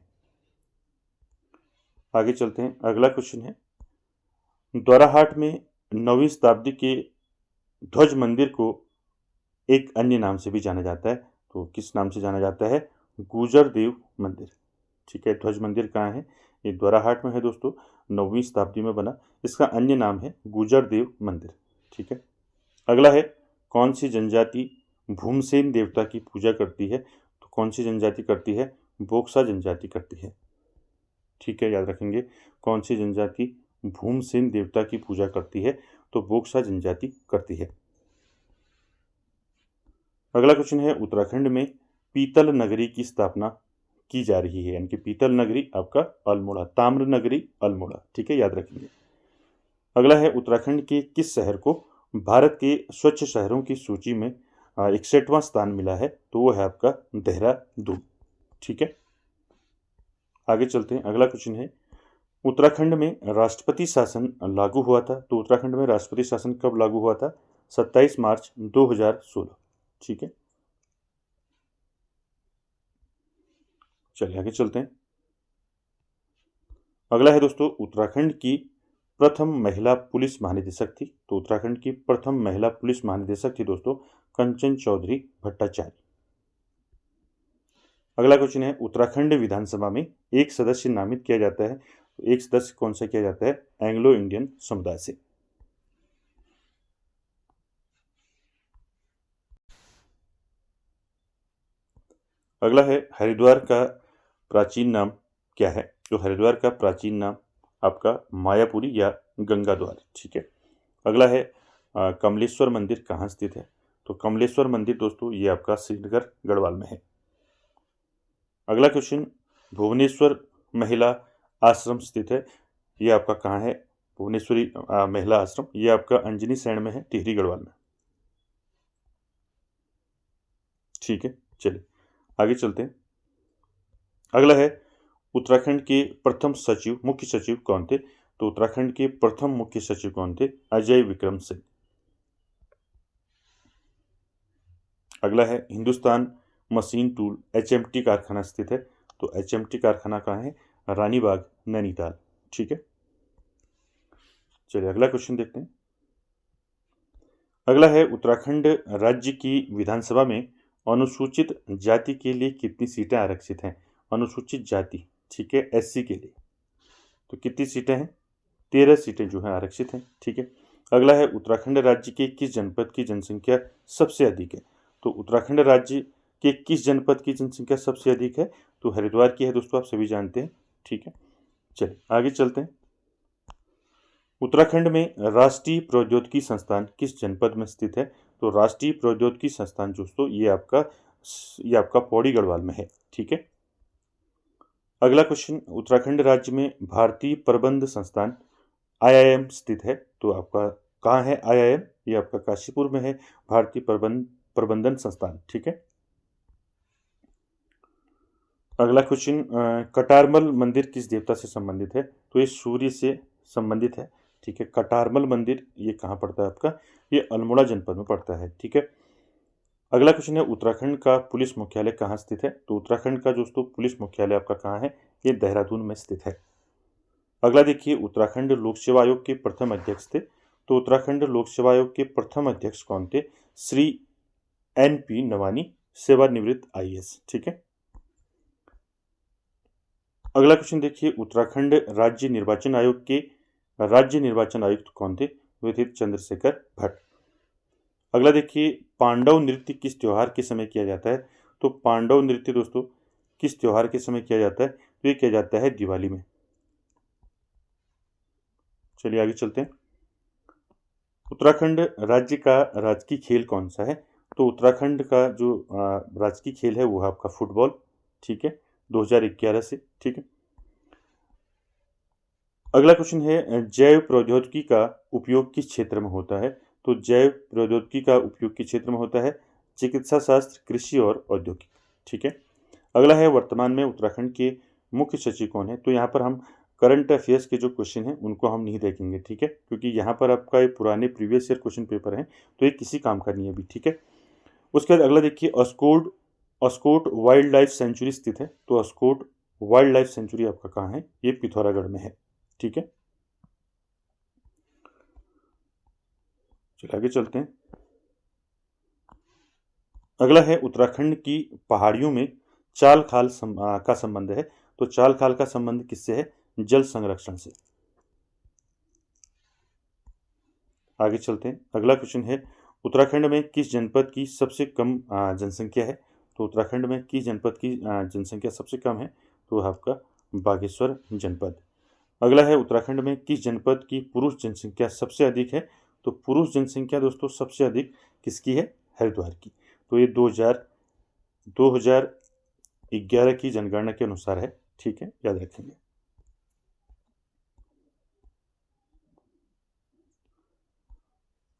आगे चलते हैं, अगला क्वेश्चन है द्वाराहाट में 9वीं शताब्दी के ध्वज मंदिर को एक अन्य नाम से भी जाना जाता है। तो किस नाम से जाना जाता है? गुजर देव मंदिर, ठीक है। ध्वज मंदिर कहाँ है? ये द्वाराहाट में है दोस्तों, 9वीं शताब्दी में बना। इसका अन्य नाम है गुजर देव मंदिर, ठीक है। अगला है कौन सी जनजाति भूमसेन देवता की पूजा करती है? तो कौन सी जनजाति करती है? बोक्सा जनजाति करती है, ठीक है, याद रखेंगे। कौन सी जनजाति भूमसेन देवता की पूजा करती है? तो बोक्सा जनजाति करती है। अगला क्वेश्चन है उत्तराखंड में पीतल नगरी की स्थापना की जा रही है, यानी कि पीतल नगरी आपका अल्मोड़ा, ताम्र नगरी अल्मोड़ा, ठीक है, याद रखेंगे। अगला है उत्तराखंड के किस शहर को भारत के स्वच्छ शहरों की सूची में 61वां स्थान मिला है? तो वो है आपका देहरादून, ठीक है। आगे चलते हैं, अगला क्वेश्चन है उत्तराखंड में राष्ट्रपति शासन लागू हुआ था। तो उत्तराखंड में राष्ट्रपति शासन कब लागू हुआ था? 27 मार्च 2016, ठीक है। चलिए आगे चलते हैं, अगला है दोस्तों उत्तराखंड की प्रथम महिला पुलिस महानिदेशक थी। तो उत्तराखंड की प्रथम महिला पुलिस महानिदेशक थी दोस्तों कंचन चौधरी भट्टाचार्य। अगला क्वेश्चन है उत्तराखंड विधानसभा में एक सदस्य नामित किया जाता है। तो एक सदस्य कौन सा किया जाता है? एंग्लो इंडियन समुदाय से। अगला है हरिद्वार का प्राचीन नाम क्या है? तो हरिद्वार का प्राचीन नाम आपका मायापुरी या गंगा द्वार, ठीक है। अगला है कमलेश्वर मंदिर कहाँ स्थित है? तो कमलेश्वर मंदिर दोस्तों ये आपका श्रीनगर गढ़वाल में है। अगला क्वेश्चन, भुवनेश्वर महिला आश्रम स्थित है, ये आपका कहाँ है? भुवनेश्वरी महिला आश्रम, ये आपका अंजनी सैण में है, टिहरी गढ़वाल में। ठीक है, चलिए आगे चलते हैं। अगला है, उत्तराखंड के प्रथम सचिव, मुख्य सचिव कौन थे? तो उत्तराखंड के प्रथम मुख्य सचिव कौन थे? अजय विक्रम सिंह। अगला है, हिंदुस्तान मशीन टूल HMT कारखाना स्थित है, तो HMT कारखाना कहाँ है? रानीबाग, नैनीताल। ठीक है, चलिए अगला क्वेश्चन देखते हैं। अगला है, उत्तराखंड राज्य की विधानसभा में अनुसूचित जाति के लिए कितनी सीटें आरक्षित हैं? अनुसूचित जाति, ठीक है, SC के लिए तो कितनी सीटें हैं? 13 सीटें जो हैं आरक्षित हैं। ठीक है, अगला है, उत्तराखंड राज्य के किस जनपद की जनसंख्या सबसे अधिक है? तो उत्तराखंड राज्य के किस जनपद की जनसंख्या सबसे अधिक है? तो हरिद्वार की है दोस्तों, आप सभी जानते हैं। ठीक है, चलिए आगे चलते हैं। उत्तराखंड में राष्ट्रीय प्रौद्योगिकी संस्थान किस जनपद में स्थित है? तो राष्ट्रीय प्रौद्योगिकी संस्थान दोस्तों ये आपका पौड़ी गढ़वाल में है। ठीक है, अगला क्वेश्चन, उत्तराखंड राज्य में भारतीय प्रबंध संस्थान IIM स्थित है, तो आपका कहाँ है IIM? ये आपका काशीपुर में है, भारतीय प्रबंधन संस्थान। ठीक है, अगला क्वेश्चन, कटारमल मंदिर किस देवता से संबंधित है? तो ये सूर्य से संबंधित है। ठीक है, कटारमल मंदिर ये कहाँ पड़ता है आपका? ये अल्मोड़ा जनपद में पड़ता है। ठीक है, अगला क्वेश्चन है, उत्तराखंड का पुलिस मुख्यालय कहाँ स्थित है? तो उत्तराखंड का दोस्तों पुलिस मुख्यालय आपका कहाँ है? ये देहरादून में स्थित है। अगला देखिए, उत्तराखंड लोक सेवा आयोग के प्रथम अध्यक्ष थे, तो उत्तराखंड लोक सेवा आयोग के प्रथम अध्यक्ष कौन थे? श्री NP नवानी, सेवानिवृत्त IAS। ठीक है, अगला क्वेश्चन देखिए, उत्तराखंड राज्य निर्वाचन आयोग के राज्य निर्वाचन आयुक्त कौन थे? वे थे चंद्रशेखर भट्ट। अगला देखिए, पांडव नृत्य किस त्योहार के समय किया जाता है? तो पांडव नृत्य दोस्तों किस त्योहार के समय किया जाता है? तो ये किया जाता है दिवाली में। चलिए आगे चलते हैं। उत्तराखंड राज्य का राजकीय खेल कौन सा है? तो उत्तराखंड का जो राजकीय खेल है वो है आपका फुटबॉल। ठीक है, 2011 से। ठीक है, अगला क्वेश्चन है, जैव प्रौद्योगिकी का उपयोग किस क्षेत्र में होता है? तो जैव प्रौद्योगिकी का उपयोग किस क्षेत्र में होता है? चिकित्सा शास्त्र, कृषि और औद्योगिक। ठीक है, अगला है, वर्तमान में उत्तराखंड के मुख्य सचिव कौन है? तो यहाँ पर हम करंट अफेयर्स के जो क्वेश्चन हैं उनको हम नहीं देखेंगे। ठीक है, क्योंकि यहाँ पर आपका ये पुराने प्रीवियस ईयर क्वेश्चन पेपर हैं, तो ये किसी काम का नहीं है अभी। ठीक है, उसके बाद अगला देखिए, अस्कोट वाइल्ड लाइफ सेंचुरी स्थित है, तो अस्कोट वाइल्ड लाइफ सेंचुरी आपका कहाँ है? ये पिथौरागढ़ में है। ठीक है, चलिए आगे चलते हैं। अगला है, उत्तराखंड की पहाड़ियों में चाल खाल का संबंध है, तो चाल खाल का संबंध किससे है? जल संरक्षण से। आगे चलते हैं, अगला क्वेश्चन है, उत्तराखंड में किस जनपद की सबसे कम जनसंख्या है? तो उत्तराखंड में किस जनपद की जनसंख्या सबसे कम है? तो आपका बागेश्वर जनपद। अगला है, उत्तराखंड में किस जनपद की पुरुष जनसंख्या सबसे अधिक है? तो पुरुष जनसंख्या दोस्तों सबसे अधिक किसकी है? हरिद्वार की। तो ये 2011 की जनगणना के अनुसार है। ठीक है, याद रखेंगे।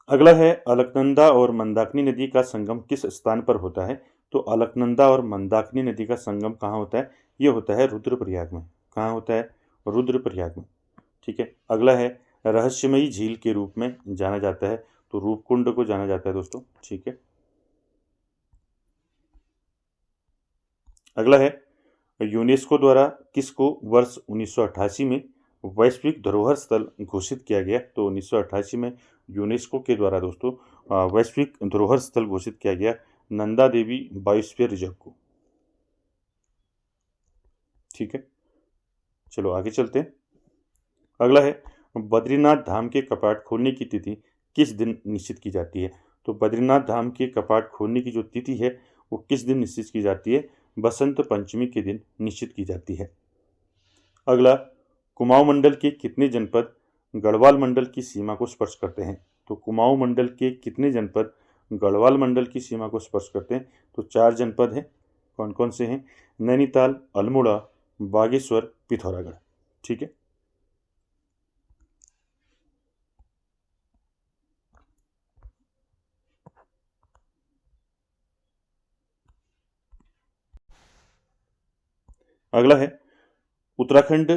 अगला है, अलकनंदा और मंदाकिनी नदी का संगम किस स्थान पर होता है? तो अलकनंदा और मंदाकिनी नदी का संगम कहाँ होता है? ये होता है रुद्रप्रयाग में। कहाँ होता है? रुद्रप्रयाग में। ठीक है, अगला है, रहस्यमयी झील के रूप में जाना जाता है, तो रूपकुंड को जाना जाता है दोस्तों। ठीक है, अगला है, यूनेस्को द्वारा किसको वर्ष 1988 में वैश्विक धरोहर स्थल घोषित किया गया? तो 1988 में यूनेस्को के द्वारा दोस्तों वैश्विक धरोहर स्थल घोषित किया गया नंदा देवी बायोस्फीयर रिजर्व को। ठीक है, चलो आगे चलते हैं। अगला है, बद्रीनाथ धाम के कपाट खोलने की तिथि किस दिन निश्चित की जाती है? तो बद्रीनाथ धाम के कपाट खोलने की जो तिथि है वो किस दिन निश्चित की जाती है? बसंत पंचमी के दिन निश्चित की जाती है। अगला, कुमाऊं मंडल के कितने जनपद गढ़वाल मंडल की सीमा को स्पर्श करते हैं? तो कुमाऊं मंडल के कितने जनपद गढ़वाल मंडल की सीमा को स्पर्श करते हैं? तो 4 जनपद हैं, कौन कौन से हैं? नैनीताल, अल्मोड़ा, बागेश्वर, पिथौरागढ़। ठीक है। अगला है, उत्तराखंड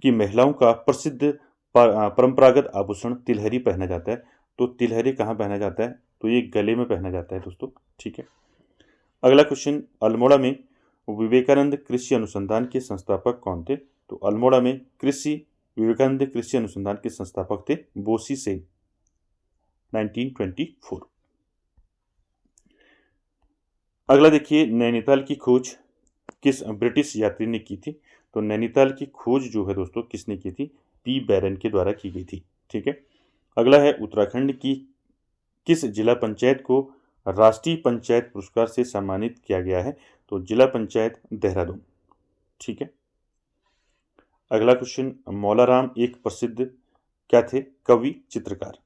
की महिलाओं का प्रसिद्ध परंपरागत आभूषण तिलहरी पहना जाता है। तो तिलहरी कहाँ पहना जाता है? तो ये गले में पहना जाता है दोस्तों। ठीक है। अगला क्वेश्चन, अल्मोड़ा में विवेकानंद कृषि अनुसंधान के संस्थापक कौन थे? तो अल्मोड़ा में विवेकानंद कृषि अनुसंधान के संस्थापक थे बोसी सेन, 1924। अगला देखिए, नैनीताल की खोज किस ब्रिटिश यात्री ने की थी? तो नैनीताल की खोज जो है दोस्तों किसने की थी? पी बैरन के द्वारा की गई थी। ठीक है। अगला है, उत्तराखंड की किस जिला पंचायत को राष्ट्रीय पंचायत पुरस्कार से सम्मानित किया गया है? तो जिला पंचायत देहरादून। ठीक है। अगला क्वेश्चन, मौलाराम एक प्रसिद्ध क्या थे? कवि, चित्रकार।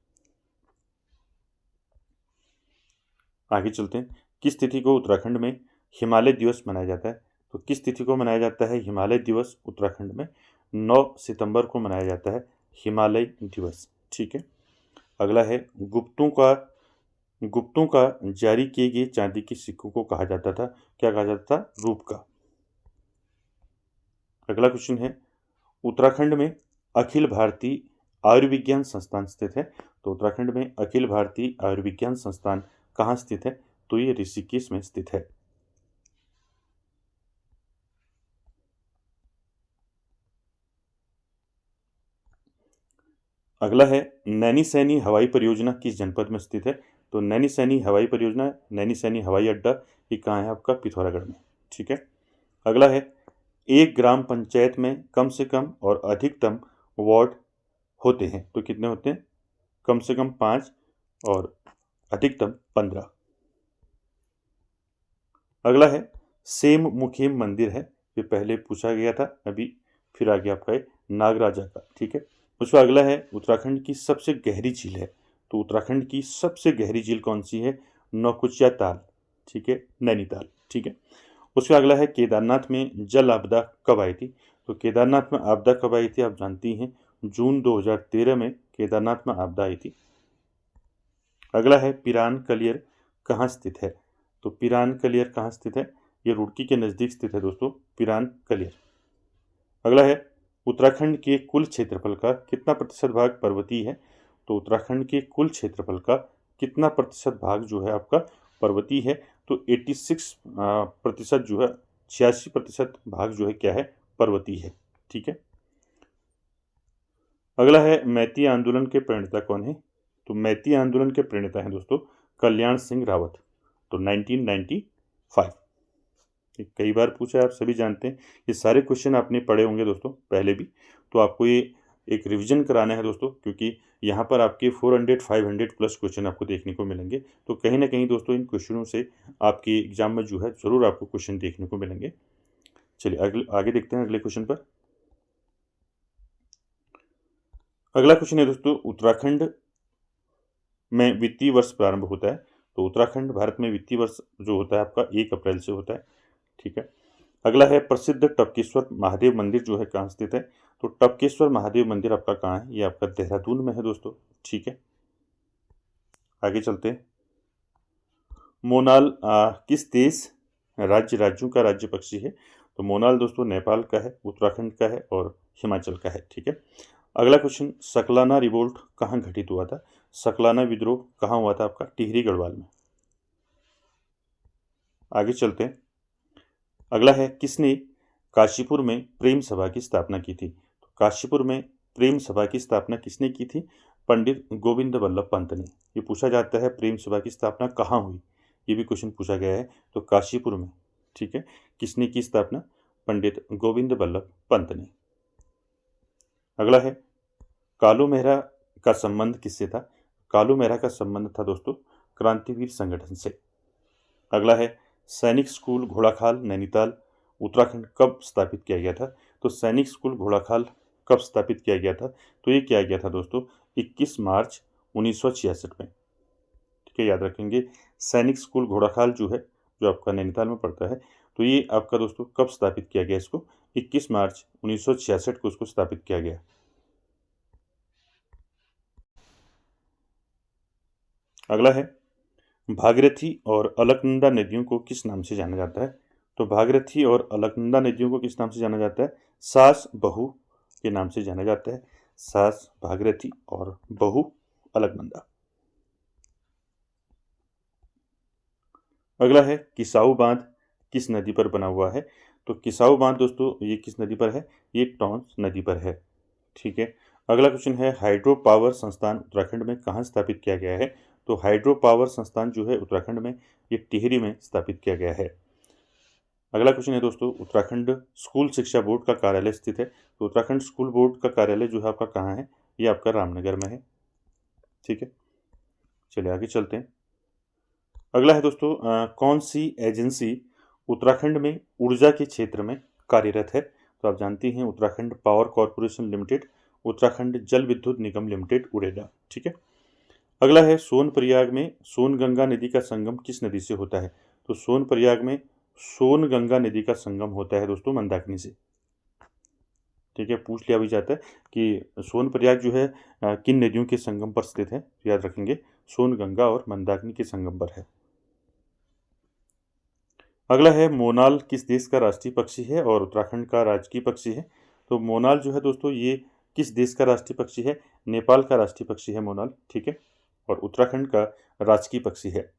आगे चलते हैं, किस तिथि को उत्तराखंड में हिमालय दिवस मनाया जाता है? तो किस तिथि को मनाया जाता है हिमालय दिवस उत्तराखंड में? 9 सितंबर को मनाया जाता है हिमालय दिवस। ठीक है। अगला है, गुप्तों का जारी किए गए चांदी के सिक्कों को कहा जाता था? क्या कहा जाता था? रूप का। अगला क्वेश्चन है, उत्तराखंड में अखिल भारतीय आयुर्विज्ञान संस्थान स्थित है? तो उत्तराखंड में अखिल भारतीय आयुर्विज्ञान संस्थान कहाँ स्थित है? तो ये ऋषिकेश में स्थित है। अगला है, नैनी सैनी हवाई परियोजना किस जनपद में स्थित है? तो नैनी सैनी हवाई परियोजना, नैनी सैनी हवाई अड्डा, ये कहाँ है आपका? पिथौरागढ़ में। ठीक है। अगला है, एक ग्राम पंचायत में कम से कम और अधिकतम वार्ड होते हैं? तो कितने होते हैं? कम से कम 5 और अधिकतम 15। अगला है, सेम मुखेम मंदिर है, ये पहले पूछा गया था, अभी फिर आ गया आपका ये नागराजा का। ठीक है। उसका अगला है, उत्तराखंड की सबसे गहरी झील है? तो उत्तराखंड की सबसे गहरी झील कौन सी है? नौकुचिया ताल। ठीक है, नैनीताल। ठीक है। उसका अगला है, केदारनाथ में जल आपदा कब आई थी? तो केदारनाथ में आपदा कब आई थी? आप जानती हैं, जून 2013 में केदारनाथ में आपदा आई थी। अगला है, पिरान कलियर कहाँ स्थित है? तो पिरान कलियर कहाँ स्थित है? ये रुड़की के नज़दीक स्थित है दोस्तों, पिरान कलियर। अगला है, उत्तराखंड के कुल क्षेत्रफल का कितना प्रतिशत भाग पर्वतीय है? तो उत्तराखंड के कुल क्षेत्रफल का कितना प्रतिशत भाग जो है आपका पर्वतीय है? तो 86% जो है, 86% भाग जो है क्या है? पर्वतीय है। ठीक है। अगला है, मैती आंदोलन के प्रणेता कौन है? तो मैती आंदोलन के प्रणेता हैं दोस्तों कल्याण सिंह रावत, तो 1995। कई बार पूछा है, आप सभी जानते हैं, ये सारे क्वेश्चन आपने पढ़े होंगे दोस्तों पहले भी, तो आपको ये एक रिवीजन कराना है दोस्तों, क्योंकि यहाँ पर आपके 400 500 प्लस क्वेश्चन आपको देखने को मिलेंगे। तो कहीं ना कहीं दोस्तों इन क्वेश्चनों से आपके एग्जाम में जो है ज़रूर आपको क्वेश्चन देखने को मिलेंगे। चलिए आगे देखते हैं अगले क्वेश्चन पर। अगला क्वेश्चन है दोस्तों, उत्तराखंड में वित्तीय वर्ष प्रारंभ होता है? तो उत्तराखंड भारत में वित्तीय वर्ष जो होता है आपका 1 अप्रैल से होता है। ठीक है। अगला है, प्रसिद्ध टपकेश्वर महादेव मंदिर जो है कहाँ स्थित है? तो टपकेश्वर महादेव मंदिर आपका कहाँ है? ये आपका देहरादून में है दोस्तों। ठीक है। आगे चलते हैं, मोनाल किस देश राज्यों का राज्य पक्षी है? तो मोनाल दोस्तों नेपाल का है, उत्तराखंड का है और हिमाचल का है। ठीक है। अगला क्वेश्चन, सकलाना रिवोल्ट कहाँ घटित हुआ था? सकलाना विद्रोह कहाँ हुआ था आपका? टिहरी गढ़वाल में। आगे चलते हैं, अगला है, किसने काशीपुर में प्रेम सभा की स्थापना की थी? तो काशीपुर में प्रेम सभा की स्थापना किसने की थी? पंडित गोविंद वल्लभ पंत ने। ये पूछा जाता है प्रेम सभा की स्थापना कहाँ हुई, ये भी क्वेश्चन पूछा गया है, तो काशीपुर में। ठीक है। किसने की स्थापना? पंडित गोविंद वल्लभ पंत ने। अगला है, कालू मेहरा का संबंध किससे था? कालू मेहरा का संबंध था दोस्तों क्रांतिवीर संगठन से। अगला है, सैनिक स्कूल घोड़ाखाल नैनीताल उत्तराखंड कब स्थापित किया गया था? तो सैनिक स्कूल घोड़ाखाल कब स्थापित किया गया था? तो ये किया गया था दोस्तों 21 मार्च 1966 में। ठीक है, याद रखेंगे, सैनिक स्कूल घोड़ाखाल जो है, जो आपका नैनीताल में पड़ता है, तो ये आपका दोस्तों कब स्थापित किया गया? इसको 21 मार्च 1966 को इसको स्थापित किया गया। अगला है, भागीरथी और अलकनंदा नदियों को किस नाम से जाना जाता है? तो भागीरथी और अलकनंदा नदियों को किस नाम से जाना जाता है? सास बहू के नाम से जाना जाता है। सास भागीरथी और बहू अलकनंदा। अगला है, किसाऊ बांध किस नदी पर बना हुआ है? तो किसाऊ बांध दोस्तों ये किस नदी पर है? ये टॉन्स नदी पर है। ठीक है। अगला क्वेश्चन है, हाइड्रो पावर संस्थान उत्तराखंड में कहाँ स्थापित किया गया है? तो हाइड्रो पावर संस्थान जो है उत्तराखंड में ये टिहरी में स्थापित किया गया है। अगला क्वेश्चन है दोस्तों, उत्तराखंड स्कूल शिक्षा बोर्ड का कार्यालय स्थित है। तो उत्तराखंड स्कूल बोर्ड का कार्यालय जो है आपका कहाँ है? ये आपका रामनगर में है। ठीक है, चलिए आगे चलते हैं। अगला है दोस्तों, कौन सी एजेंसी उत्तराखंड में ऊर्जा के क्षेत्र में कार्यरत है? तो आप जानती हैं Uttarakhand power corporation limited, Uttarakhand जल विद्युत निगम लिमिटेड उड़ेडा। ठीक है। अगला है, सोनप्रयाग में सोनगंगा नदी का संगम किस नदी से होता है? तो सोनप्रयाग में सोनगंगा नदी का संगम होता है दोस्तों मंदाकिनी से। ठीक है, पूछ लिया भी जाता है कि सोनप्रयाग जो है किन नदियों के संगम पर स्थित है? याद रखेंगे, सोनगंगा और मंदाकिनी के संगम पर है। अगला है, मोनाल किस देश का राष्ट्रीय पक्षी है और उत्तराखंड का राजकीय पक्षी है? तो मोनाल जो है दोस्तों ये किस देश का राष्ट्रीय पक्षी है? नेपाल का राष्ट्रीय पक्षी है मोनाल। ठीक है, और उत्तराखंड का राजकीय पक्षी है।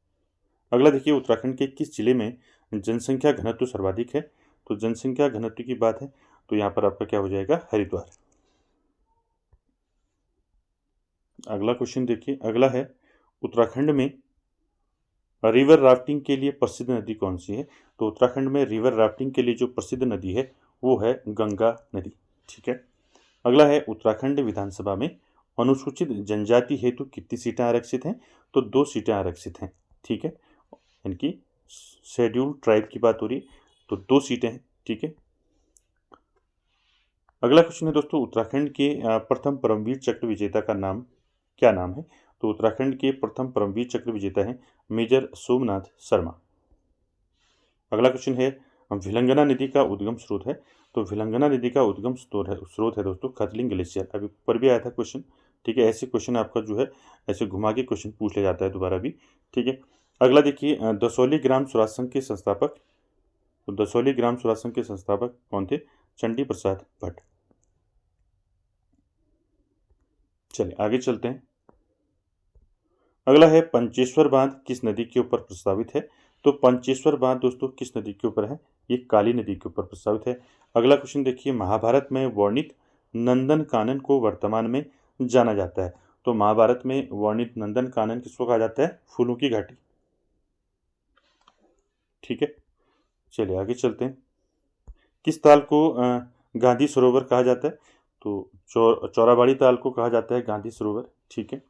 अगला देखिए, उत्तराखंड के किस जिले में जनसंख्या घनत्व सर्वाधिक है? तो जनसंख्या घनत्व की बात है तो यहाँ पर आपका क्या हो जाएगा? हरिद्वार। अगला क्वेश्चन देखिए, अगला है, उत्तराखंड में रिवर राफ्टिंग के लिए प्रसिद्ध नदी कौन सी है? तो उत्तराखंड में रिवर राफ्टिंग के लिए जो प्रसिद्ध नदी है वो है गंगा नदी। ठीक है। अगला है, उत्तराखंड विधानसभा में अनुसूचित जनजाति हेतु कितनी सीटें आरक्षित हैं? तो 2 सीटें आरक्षित हैं। ठीक है, इनकी शेड्यूल ट्राइब की बात हो रही है तो 2 सीटें हैं। ठीक है। अगला क्वेश्चन है दोस्तों, उत्तराखंड के प्रथम परमवीर चक्र विजेता का नाम क्या नाम है? तो उत्तराखंड के प्रथम परमवीर चक्र विजेता है मेजर सोमनाथ शर्मा। अगला क्वेश्चन है, विलंगना नदी का उद्गम स्रोत है। तो विलंगना नदी का उद्गम स्रोत है दोस्तों खतलिंग ग्लेशियर। अभी ऊपर भी आया था क्वेश्चन। ठीक है, ऐसे क्वेश्चन आपका जो है ऐसे घुमा के क्वेश्चन पूछ लिया जाता है दोबारा भी। ठीक है। अगला देखिए, दसौली ग्राम स्वराज संघ के संस्थापक। तो दसौली ग्राम स्वराज संघ के संस्थापक कौन थे? चंडी प्रसाद भट्ट। चलिए आगे चलते हैं। अगला है, पंचेश्वर बांध किस नदी के ऊपर प्रस्तावित है? तो पंचेश्वर बांध दोस्तों किस नदी के ऊपर है? ये काली नदी के ऊपर प्रस्तावित है। अगला क्वेश्चन देखिए, महाभारत में वर्णित नंदन कानन को वर्तमान में जाना जाता है। तो महाभारत में वर्णित नंदन कानन किसको कहा जाता है? फूलों की घाटी। ठीक है, चलिए आगे चलते हैं। किस ताल को गांधी सरोवर कहा जाता है? तो चौराबाड़ी ताल को कहा जाता है गांधी सरोवर। ठीक है।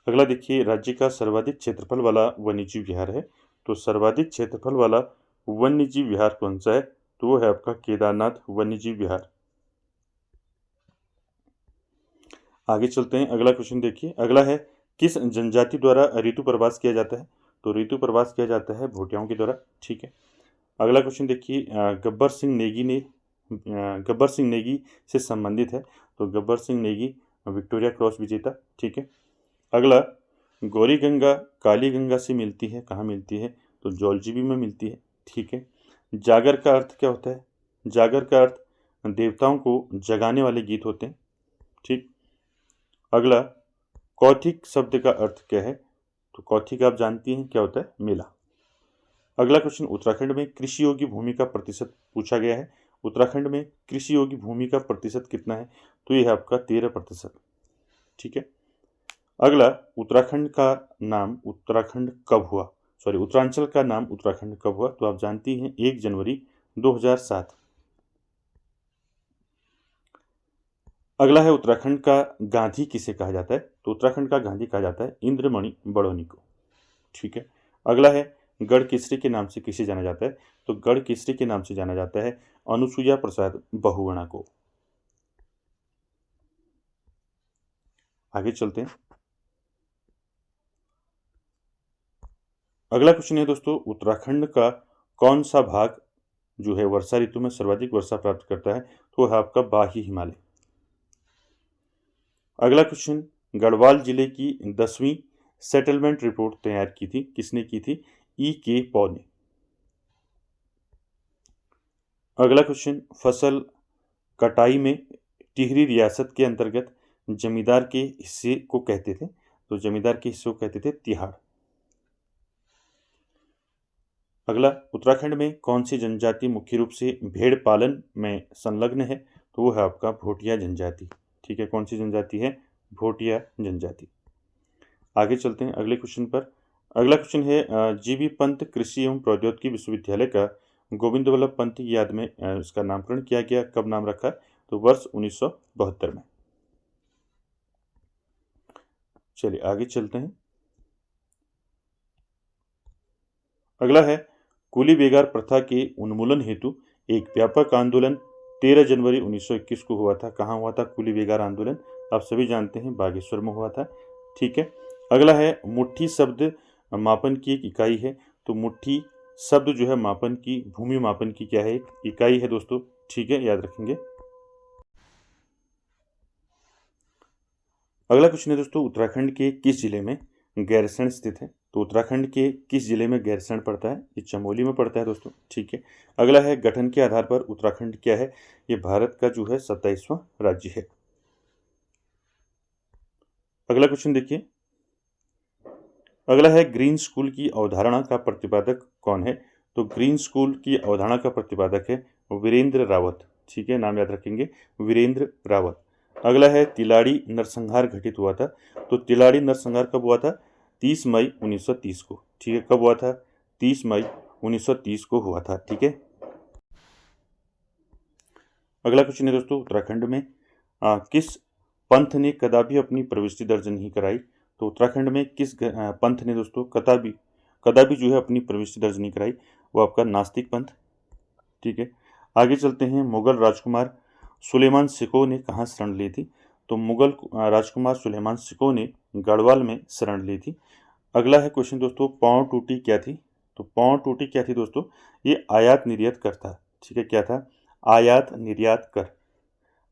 अगला देखिए, राज्य का सर्वाधिक क्षेत्रफल वाला वन्यजीव विहार है। तो सर्वाधिक क्षेत्रफल वाला वन्यजीव विहार कौन सा है? तो वो है आपका केदारनाथ वन्यजीव विहार। आगे चलते हैं। अगला क्वेश्चन देखिए, अगला है, किस जनजाति द्वारा ऋतु प्रवास किया जाता है? तो ऋतु प्रवास किया जाता है भोटियाओं के द्वारा। ठीक है। अगला क्वेश्चन देखिए, गब्बर सिंह नेगी से संबंधित है। तो गब्बर सिंह नेगी विक्टोरिया क्रॉस विजेता। ठीक है। अगला, गौरी गंगा काली गंगा से मिलती है, कहाँ मिलती है? तो जौलजीबी में मिलती है। ठीक है। जागर का अर्थ क्या होता है? जागर का अर्थ देवताओं को जगाने वाले गीत होते हैं। ठीक। अगला, कौथिक शब्द का अर्थ क्या है? तो कौथिक आप जानती हैं क्या होता है? मेला। अगला क्वेश्चन, उत्तराखंड में कृषि योग्य भूमि का प्रतिशत पूछा गया है। उत्तराखंड में कृषि योग्य भूमि का प्रतिशत कितना है? तो यह आपका 13%। ठीक है। अगला, उत्तराखंड का नाम उत्तराखंड कब हुआ? सॉरी, उत्तरांचल का नाम उत्तराखंड कब हुआ? तो आप जानती हैं 1 जनवरी 2007। अगला है, उत्तराखंड का गांधी किसे कहा जाता है? तो उत्तराखंड का गांधी कहा जाता है इंद्रमणि बड़ौनी को। ठीक है। अगला है, गढ़ केसरी के नाम से किसे जाना जाता है? तो गढ़ केसरी के नाम से जाना जाता है अनुसुईया प्रसाद बहुगुणा को। आगे चलते हैं। अगला क्वेश्चन है दोस्तों, उत्तराखंड का कौन सा भाग जो है वर्षा ऋतु में सर्वाधिक वर्षा प्राप्त करता है, तो है आपका बाही हिमालय। अगला क्वेश्चन, गढ़वाल जिले की 10वीं सेटलमेंट रिपोर्ट तैयार की थी, किसने की थी? E.K. पॉल ने। अगला क्वेश्चन, फसल कटाई में टिहरी रियासत के अंतर्गत जमींदार के हिस्से को कहते थे, तो जमींदार के हिस्से को कहते थे तिहाड़। अगला, उत्तराखंड में कौन सी जनजाति मुख्य रूप से भेड़ पालन में संलग्न है? तो वो है आपका भोटिया जनजाति। ठीक है, कौन सी जनजाति है? भोटिया जनजाति। आगे चलते हैं अगले क्वेश्चन पर। अगला क्वेश्चन है, जीबी पंत कृषि एवं प्रौद्योगिकी विश्वविद्यालय का गोविंद वल्लभ पंत की याद में इसका नामकरण किया गया, कब नाम रखा? तो वर्ष 1972 में। चलिए आगे चलते हैं। अगला है, कुली बेगार प्रथा के उन्मूलन हेतु एक व्यापक आंदोलन 13 जनवरी 1921 को हुआ था। कहाँ हुआ था कुली बेगार आंदोलन? आप सभी जानते हैं, बागेश्वर में हुआ था। ठीक है। अगला है, मुट्ठी शब्द मापन की एक इकाई है, तो मुट्ठी शब्द जो है मापन की, भूमि मापन की क्या है? एक इकाई है दोस्तों। ठीक है, याद रखेंगे। अगला क्वेश्चन है दोस्तों, उत्तराखंड के किस जिले में गैरसैंण स्थित है? तो उत्तराखंड के किस जिले में गैरसैंण पड़ता है? ये चमोली में पड़ता है दोस्तों। ठीक है। अगला है, गठन के आधार पर उत्तराखंड क्या है? ये भारत का जो है 27वां राज्य है। अगला क्वेश्चन देखिए। अगला है, ग्रीन स्कूल की अवधारणा का प्रतिपादक कौन है? तो ग्रीन स्कूल की अवधारणा का प्रतिपादक है वीरेंद्र रावत। ठीक है, नाम याद रखेंगे, वीरेंद्र रावत। अगला है, तिलाड़ी नरसंहार घटित हुआ था, तो तिलाड़ी नरसंहार कब हुआ था? 30 मई 1930 को। ठीक है, कब हुआ था? 30 मई 1930 को हुआ था। ठीक है। अगला क्वेश्चन है दोस्तों, उत्तराखंड में किस पंथ ने कदापि अपनी प्रविष्टि दर्ज नहीं कराई? तो उत्तराखंड में किस पंथ ने दोस्तों कदापि जो है अपनी प्रविष्टि दर्ज नहीं कराई? वो आपका नास्तिक पंथ। ठीक है। आगे चलते हैं, मुगल राजकुमार सुलेमान सिकोह ने कहाँ शरण ली थी? तो मुगल राजकुमार सुलेमान सिकोह ने गढ़वाल में शरण ली थी। अगला है क्वेश्चन दोस्तों, पाँव टूटी क्या थी? तो पाँव टूटी क्या थी दोस्तों? ये आयात निर्यात कर था। ठीक है, क्या था? आयात निर्यात कर।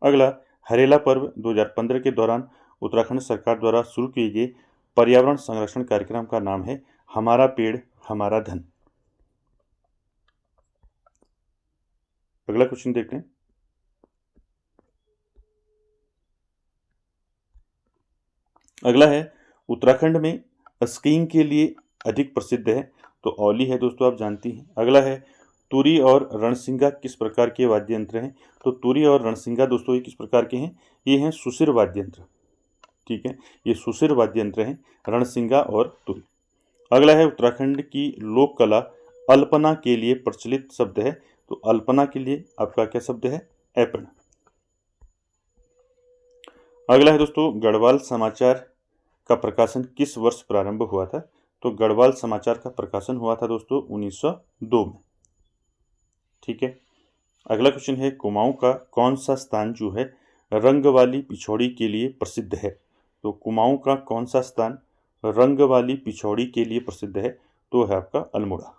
अगला, हरेला पर्व 2015 के दौरान उत्तराखंड सरकार द्वारा शुरू किए गए पर्यावरण संरक्षण कार्यक्रम का नाम है हमारा पेड़ हमारा धन। अगला क्वेश्चन देखते हैं। अगला है, उत्तराखंड में स्कीइंग के लिए अधिक प्रसिद्ध है, तो औली है दोस्तों, आप जानती हैं। अगला है, तुरी और रणसिंगा किस प्रकार के वाद्य यंत्र हैं? तो तुरी और रणसिंगा दोस्तों ये किस प्रकार के हैं? ये हैं सुशिर वाद्य यंत्र। ठीक है, ये सुशिर वाद्य यंत्र हैं, रणसिंगा और तुरी। अगला है, उत्तराखंड की लोक कला अल्पना के लिए प्रचलित शब्द है, तो अल्पना के लिए आपका क्या शब्द है? ऐपण। अगला है दोस्तों, गढ़वाल समाचार का प्रकाशन किस वर्ष प्रारंभ हुआ था? तो गढ़वाल समाचार का प्रकाशन हुआ था दोस्तों 1902 में। ठीक है। अगला क्वेश्चन है, कुमाऊं का कौन सा स्थान जो है रंग वाली पिछौड़ी के लिए प्रसिद्ध है? तो कुमाऊं का कौन सा स्थान रंग वाली पिछौड़ी के लिए प्रसिद्ध है? तो है आपका अल्मोड़ा।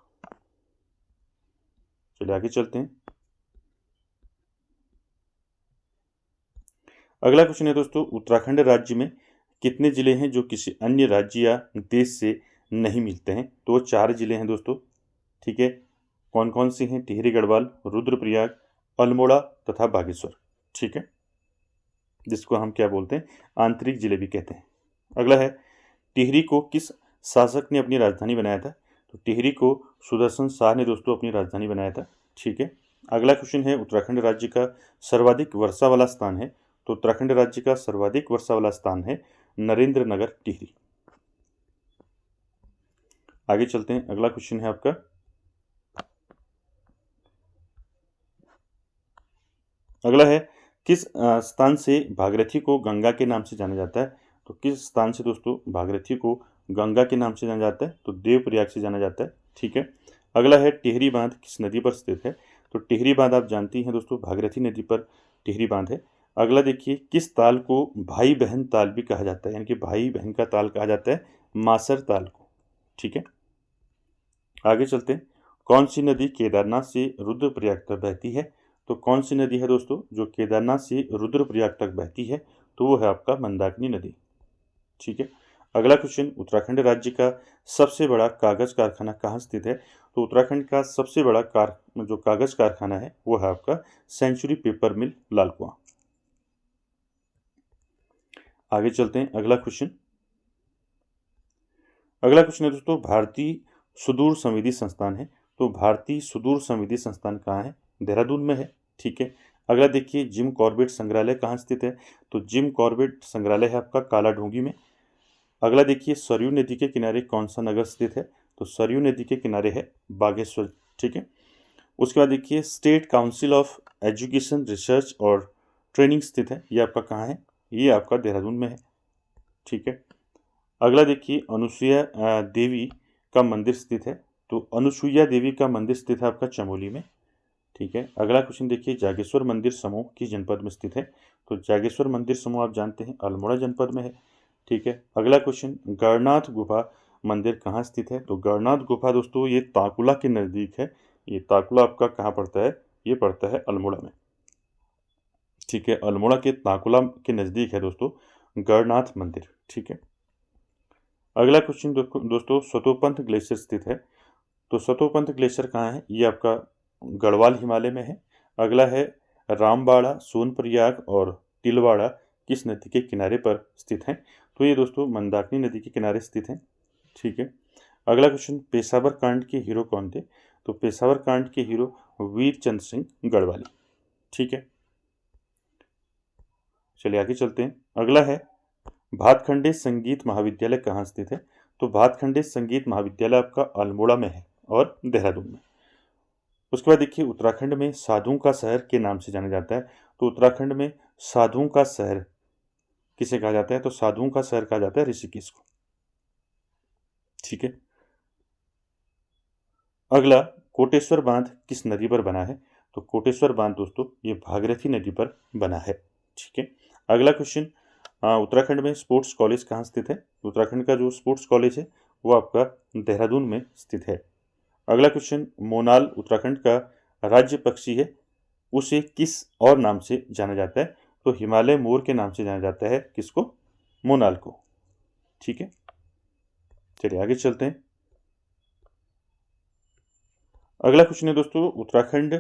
चलिए आगे चलते हैं। अगला क्वेश्चन है दोस्तों, उत्तराखंड राज्य में कितने जिले हैं जो किसी अन्य राज्य या देश से नहीं मिलते हैं? तो 4 जिले हैं दोस्तों। ठीक है, कौन कौन से हैं? टिहरी गढ़वाल, रुद्रप्रयाग, अल्मोड़ा तथा बागेश्वर। ठीक है, जिसको हम क्या बोलते हैं? आंतरिक जिले भी कहते हैं। अगला है, टिहरी को किस शासक ने अपनी राजधानी बनाया था? तो टिहरी को सुदर्शन शाह ने दोस्तों अपनी राजधानी बनाया था। ठीक है। अगला क्वेश्चन है, उत्तराखंड राज्य का सर्वाधिक वर्षा वाला स्थान है? तो उत्तराखंड राज्य का सर्वाधिक वर्षा वाला स्थान है नरेंद्र नगर टिहरी। आगे चलते हैं। अगला क्वेश्चन है आपका, अगला है, किस स्थान से भागीरथी को गंगा के नाम से जाना जाता है? तो किस स्थान से दोस्तों भागीरथी को गंगा के नाम से जाना जाता है? तो देवप्रयाग से जाना जाता है। ठीक है। अगला है, टिहरी बांध किस नदी पर स्थित है? तो टिहरी बांध आप जानती हैं दोस्तों, भागीरथी नदी पर टिहरी बांध है। अगला देखिए, किस ताल को भाई बहन ताल भी कहा जाता है? यानी कि भाई बहन का ताल कहा जाता है मासर ताल को। ठीक है। आगे चलते हैं। कौन सी नदी केदारनाथ से रुद्रप्रयाग तक बहती है? तो कौन सी नदी है दोस्तों जो केदारनाथ से रुद्रप्रयाग तक बहती है? तो वो है आपका मंदाकिनी नदी। ठीक है। अगला क्वेश्चन, उत्तराखंड राज्य का सबसे बड़ा कागज कारखाना कहाँ स्थित है? तो उत्तराखंड का सबसे बड़ा जो कागज कारखाना है वो है आपका सेंचुरी पेपर मिल, लालकुआं। आगे चलते हैं, अगला क्वेश्चन है दोस्तों, भारतीय सुदूर संवेदी संस्थान है। तो भारतीय सुदूर संवेदी संस्थान कहाँ है? देहरादून में है। ठीक है। अगला देखिए, जिम कॉर्बेट संग्रहालय कहाँ स्थित है? तो जिम कॉर्बेट संग्रहालय है आपका कालाढूंगी में। अगला देखिए, सरयू नदी के किनारे कौन सा नगर स्थित है? तो सरयू नदी के किनारे है बागेश्वर। ठीक है। उसके बाद देखिए, state council of education research और ट्रेनिंग स्थित है। ये आपका कहाँ है? ये आपका देहरादून में है। ठीक है। अगला देखिए, अनुसुईया देवी का मंदिर स्थित है। तो अनुसुईया देवी का मंदिर स्थित है आपका चमोली में। ठीक है। अगला क्वेश्चन देखिए, जागेश्वर मंदिर समूह किस जनपद में स्थित है? तो जागेश्वर मंदिर समूह आप जानते हैं अल्मोड़ा जनपद में है। ठीक है। अगला क्वेश्चन, गणनाथ गुफा मंदिर कहाँ स्थित है? तो गणनाथ गुफा दोस्तों ये ताकुला के नज़दीक है। ये ताकुला आपका कहाँ पड़ता है? ये पड़ता है अल्मोड़ा में। ठीक है। अल्मोड़ा के ताकुला के नज़दीक है दोस्तों गणनाथ मंदिर। ठीक है। अगला क्वेश्चन दोस्तों, स्वतोपंथ ग्लेशियर स्थित है। तो स्वतोपंथ ग्लेशियर कहाँ है? ये आपका गढ़वाल हिमालय में है। अगला है, रामबाड़ा, सोनप्रयाग और तिलवाड़ा किस नदी के किनारे पर स्थित हैं? तो ये दोस्तों मंदाकिनी नदी के किनारे स्थित हैं। ठीक है। अगला क्वेश्चन, पेशावर कांड के हीरो कौन थे? तो पेशावर कांड के हीरो वीरचंद सिंह गढ़वाली। ठीक है। चलिए आगे चलते हैं। अगला है, भातखंडे संगीत महाविद्यालय कहाँ स्थित है? तो भातखंडे संगीत महाविद्यालय आपका अल्मोड़ा में है और देहरादून में। उसके बाद देखिए, उत्तराखंड में साधुओं का शहर के नाम से जाना जाता है। तो उत्तराखंड में साधुओं का शहर किसे कहा जाता है? तो साधुओं का शहर कहा जाता है ऋषिकेश को। ठीक है। अगला, कोटेश्वर बांध किस नदी पर बना है? तो कोटेश्वर बांध दोस्तों ये भागीरथी नदी पर बना है। ठीक है। अगला क्वेश्चन, उत्तराखंड में स्पोर्ट्स कॉलेज कहाँ स्थित है? उत्तराखंड का जो स्पोर्ट्स कॉलेज है वो आपका देहरादून में स्थित है। अगला क्वेश्चन, मोनाल उत्तराखंड का राज्य पक्षी है, उसे किस और नाम से जाना जाता है? तो हिमालय मोर के नाम से जाना जाता है। किसको? मोनाल को। ठीक है। चलिए आगे चलते हैं। अगला क्वेश्चन है दोस्तों, उत्तराखंड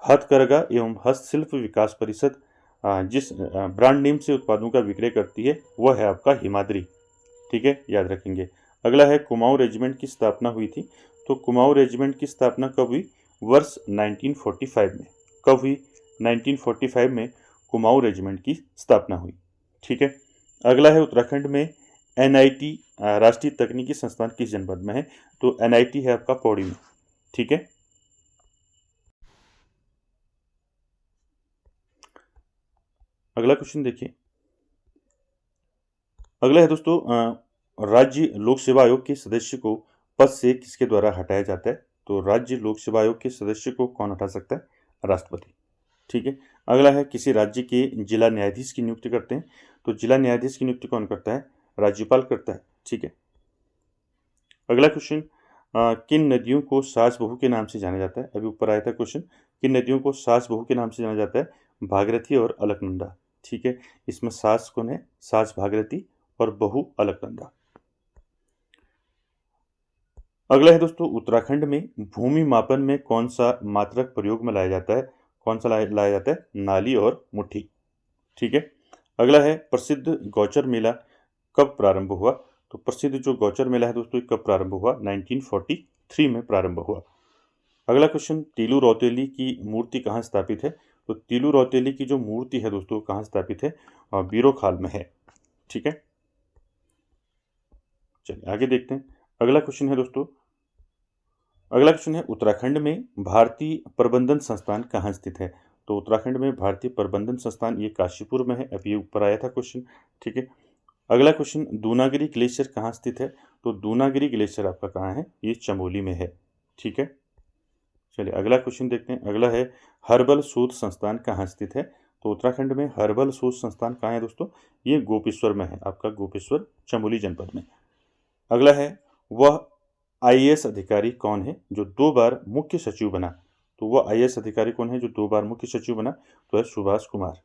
हथकरघा एवं हस्तशिल्प विकास परिषद जिस ब्रांड नेम से उत्पादों का विक्रय करती है वह है आपका हिमाद्री। ठीक है, याद रखेंगे। अगला है, कुमाऊं रेजिमेंट की स्थापना हुई थी। तो कुमाऊं रेजिमेंट की स्थापना कब हुई? वर्ष 1945 में। कब हुई? 1945 में कुमाऊं रेजिमेंट की स्थापना हुई। ठीक है। अगला है, उत्तराखंड में एनआईटी राष्ट्रीय तकनीकी संस्थान किस जनपद में है? तो एनआईटी है आपका पौड़ी में। ठीक है। अगला क्वेश्चन देखिए। अगला है दोस्तों, राज्य लोक सेवा आयोग के सदस्य को पद से किसके द्वारा हटाया जाता है? तो राज्य लोक सेवा आयोग के सदस्य को कौन हटा सकता है? राष्ट्रपति। ठीक है। अगला है, किसी राज्य के जिला न्यायाधीश की नियुक्ति करते हैं। तो जिला न्यायाधीश की नियुक्ति कौन करता है? राज्यपाल करता है। ठीक है। अगला क्वेश्चन, किन नदियों को सास बहू के नाम से जाना जाता है? अभी ऊपर आया था क्वेश्चन, किन नदियों को सास बहू के नाम से जाना जाता है? भागीरथी और अलकनंदा। ठीक है। इसमें सास कौन है? सास भागीरथी और बहू अलकनंदा। अगला है दोस्तों, उत्तराखंड में भूमि मापन में कौन सा मात्रक प्रयोग में लाया जाता है? कौन सा लाया जाता है? नाली और मुट्ठी। ठीक है। अगला है, प्रसिद्ध गौचर मेला कब प्रारंभ हुआ? तो प्रसिद्ध जो गौचर मेला है दोस्तों कब प्रारंभ हुआ? 1943 में प्रारंभ हुआ। अगला क्वेश्चन, तीलू रौतेली की मूर्ति कहाँ स्थापित है? तो तीलू रौतेली की जो मूर्ति है दोस्तों कहाँ स्थापित है? बीरोखाल में है। ठीक है। चलिए आगे देखते हैं। अगला क्वेश्चन है दोस्तों, अगला क्वेश्चन है, उत्तराखंड में भारतीय प्रबंधन संस्थान कहाँ स्थित है? तो उत्तराखंड में भारतीय प्रबंधन संस्थान ये काशीपुर में है। अभी ऊपर आया था क्वेश्चन। ठीक है। अगला क्वेश्चन, दूनागिरी ग्लेशियर कहाँ स्थित है? तो दूनागिरी ग्लेशियर आपका कहाँ है? ये चमोली में है। ठीक है। चलिए अगला क्वेश्चन देखते हैं। अगला है, हर्बल शोध संस्थान कहाँ स्थित है? तो उत्तराखंड में हर्बल शोध संस्थान कहाँ है दोस्तों? ये गोपेश्वर में है, आपका गोपेश्वर चमोली जनपद में। अगला है, वह आईएएस अधिकारी कौन है जो 2 बार मुख्य सचिव बना? तो वो आईएएस अधिकारी कौन है जो 2 बार मुख्य सचिव बना? तो है सुभाष कुमार।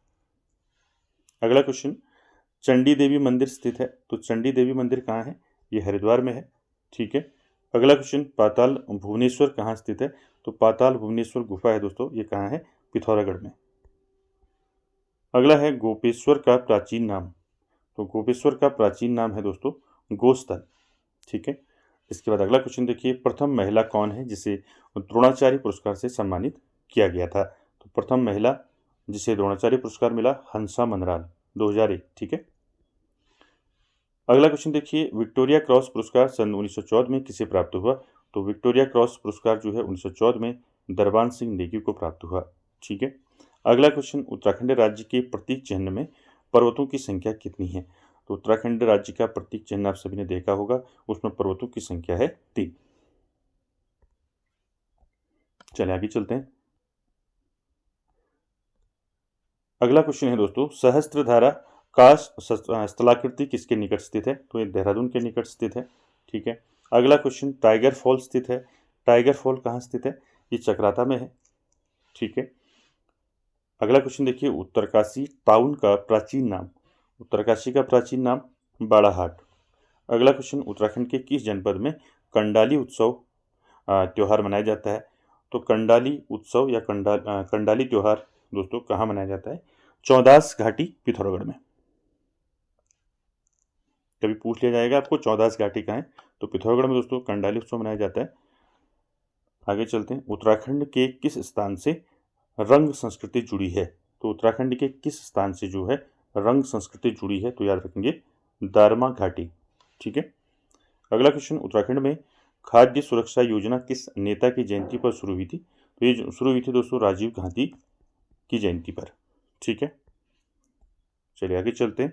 अगला क्वेश्चन, चंडी देवी मंदिर स्थित है, तो चंडी देवी मंदिर कहाँ है? ये हरिद्वार में है। ठीक है। अगला क्वेश्चन, पाताल भुवनेश्वर कहाँ स्थित है? तो पाताल भुवनेश्वर गुफा है दोस्तों, ये कहाँ है? पिथौरागढ़ में। अगला है गोपेश्वर का प्राचीन नाम, तो गोपेश्वर का प्राचीन नाम है दोस्तों गोस्थल। ठीक है। इसके बाद अगला क्वेश्चन देखिए, प्रथम महिला कौन है जिसे द्रोणाचार्य पुरस्कार से सम्मानित किया गया था? तो प्रथम महिला जिसे द्रोणाचार्य पुरस्कार मिला, हंसा मनराल, 2001। ठीक है। अगला क्वेश्चन देखिए, विक्टोरिया क्रॉस पुरस्कार सन 1914 में किसे प्राप्त हुआ? तो विक्टोरिया क्रॉस पुरस्कार जो है 1914 में दरबान सिंह नेगी को प्राप्त हुआ। ठीक है। अगला क्वेश्चन, उत्तराखंड राज्य के प्रतीक चिन्ह में पर्वतों की संख्या कितनी है? तो उत्तराखंड राज्य का प्रतीक चिन्ह आप सभी ने देखा होगा, उसमें पर्वतों की संख्या है 3। चलिए आगे चलते हैं। अगला क्वेश्चन है दोस्तों, सहस्त्रधारा का स्थलाकृति किसके निकट स्थित है? तो ये देहरादून के निकट स्थित है। ठीक है। अगला क्वेश्चन, टाइगर फॉल स्थित है, टाइगर फॉल कहाँ स्थित है? ये चक्राता में है। ठीक है। अगला क्वेश्चन देखिए, उत्तरकाशी टाउन का प्राचीन नाम, उत्तरकाशी का प्राचीन नाम बाड़ाहाट। अगला क्वेश्चन, उत्तराखंड के किस जनपद में कंडाली उत्सव त्यौहार मनाया जाता है? तो कंडाली उत्सव या कंडाली त्यौहार दोस्तों कहाँ मनाया जाता है? चौदास घाटी पिथौरागढ़ में। कभी पूछ लिया जाएगा आपको चौदास घाटी कहाँ है, तो पिथौरागढ़ में दोस्तों कंडाली उत्सव मनाया जाता है। आगे चलते हैं, उत्तराखंड के किस स्थान से रंग संस्कृति जुड़ी है? तो उत्तराखंड के किस स्थान से जो है रंग संस्कृति जुड़ी है? तो याद रखेंगे दारमा घाटी। ठीक है। अगला क्वेश्चन, उत्तराखंड में खाद्य सुरक्षा योजना किस नेता की जयंती पर शुरू हुई थी? तो ये शुरू हुई थी दोस्तों राजीव गांधी की जयंती पर। ठीक है। चलिए आगे चलते हैं।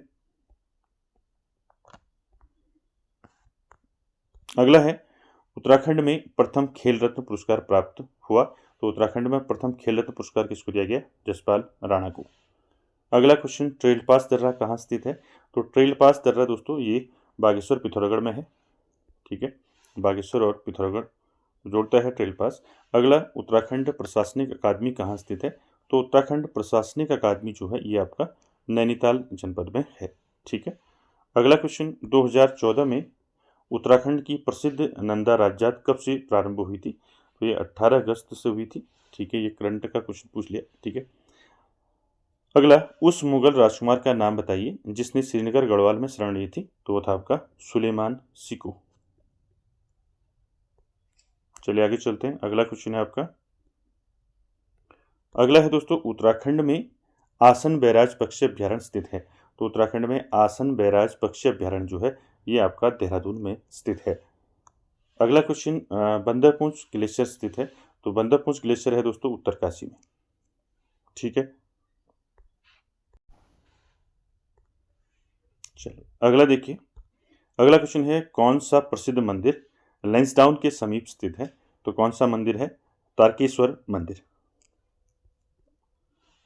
अगला है, उत्तराखंड में प्रथम खेल रत्न पुरस्कार प्राप्त हुआ, तो उत्तराखंड में प्रथम खेल रत्न पुरस्कार किसको दिया गया? जसपाल राणा को। अगला क्वेश्चन, ट्रेल पास दर्रा कहाँ स्थित है? तो ट्रेल पास दर्रा दोस्तों ये बागेश्वर पिथौरागढ़ में है। ठीक है। बागेश्वर और पिथौरागढ़ जोड़ता है ट्रेल पास। अगला, उत्तराखंड प्रशासनिक अकादमी कहाँ स्थित है? तो उत्तराखंड प्रशासनिक अकादमी जो है ये आपका नैनीताल जनपद में है। ठीक है। अगला क्वेश्चन, 2014 में उत्तराखंड की प्रसिद्ध नंदा राज्यात कब से प्रारंभ हुई थी? तो ये 18 अगस्त से हुई थी। ठीक है। ये करंट का क्वेश्चन पूछ लिया। ठीक है। अगला, उस मुगल राजकुमार का नाम बताइए जिसने श्रीनगर गढ़वाल में शरण ली थी? तो वो था आपका सुलेमान सिकू। चलिए आगे चलते हैं। अगला क्वेश्चन है आपका, अगला है दोस्तों, उत्तराखंड में आसन बैराज पक्षी अभ्यारण्य स्थित है? तो उत्तराखंड में आसन बैराज पक्षी अभ्यारण्य जो है ये आपका देहरादून में स्थित है। अगला क्वेश्चन, बंदरपुंछ ग्लेशियर स्थित है? तो बंदरपुंछ ग्लेशियर है दोस्तों उत्तरकाशी में। ठीक है। चलिए अगला देखिए। अगला क्वेश्चन है, कौन सा प्रसिद्ध मंदिर लैंसडाउन के समीप स्थित है? तो कौन सा मंदिर है? तारकेश्वर मंदिर।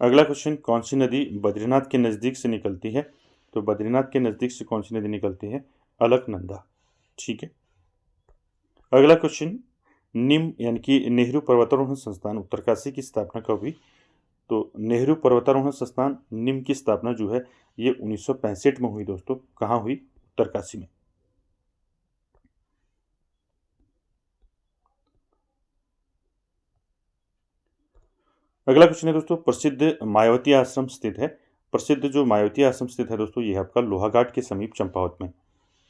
अगला क्वेश्चन, कौन सी नदी बद्रीनाथ के नज़दीक से निकलती है? तो बद्रीनाथ के नज़दीक से कौन सी नदी निकलती है? अलकनंदा। ठीक है। अगला क्वेश्चन, निम यानी कि नेहरू पर्वतारोहण संस्थान उत्तरकाशी की स्थापना कब हुई? तो नेहरू पर्वतारोहण संस्थान निम की स्थापना जो है ये 1965 में हुई दोस्तों। कहाँ हुई? उत्तरकाशी में। अगला क्वेश्चन है दोस्तों, प्रसिद्ध मायावती आश्रम स्थित है? प्रसिद्ध जो मायावती आश्रम स्थित है दोस्तों ये है आपका लोहाघाट के समीप चंपावत में।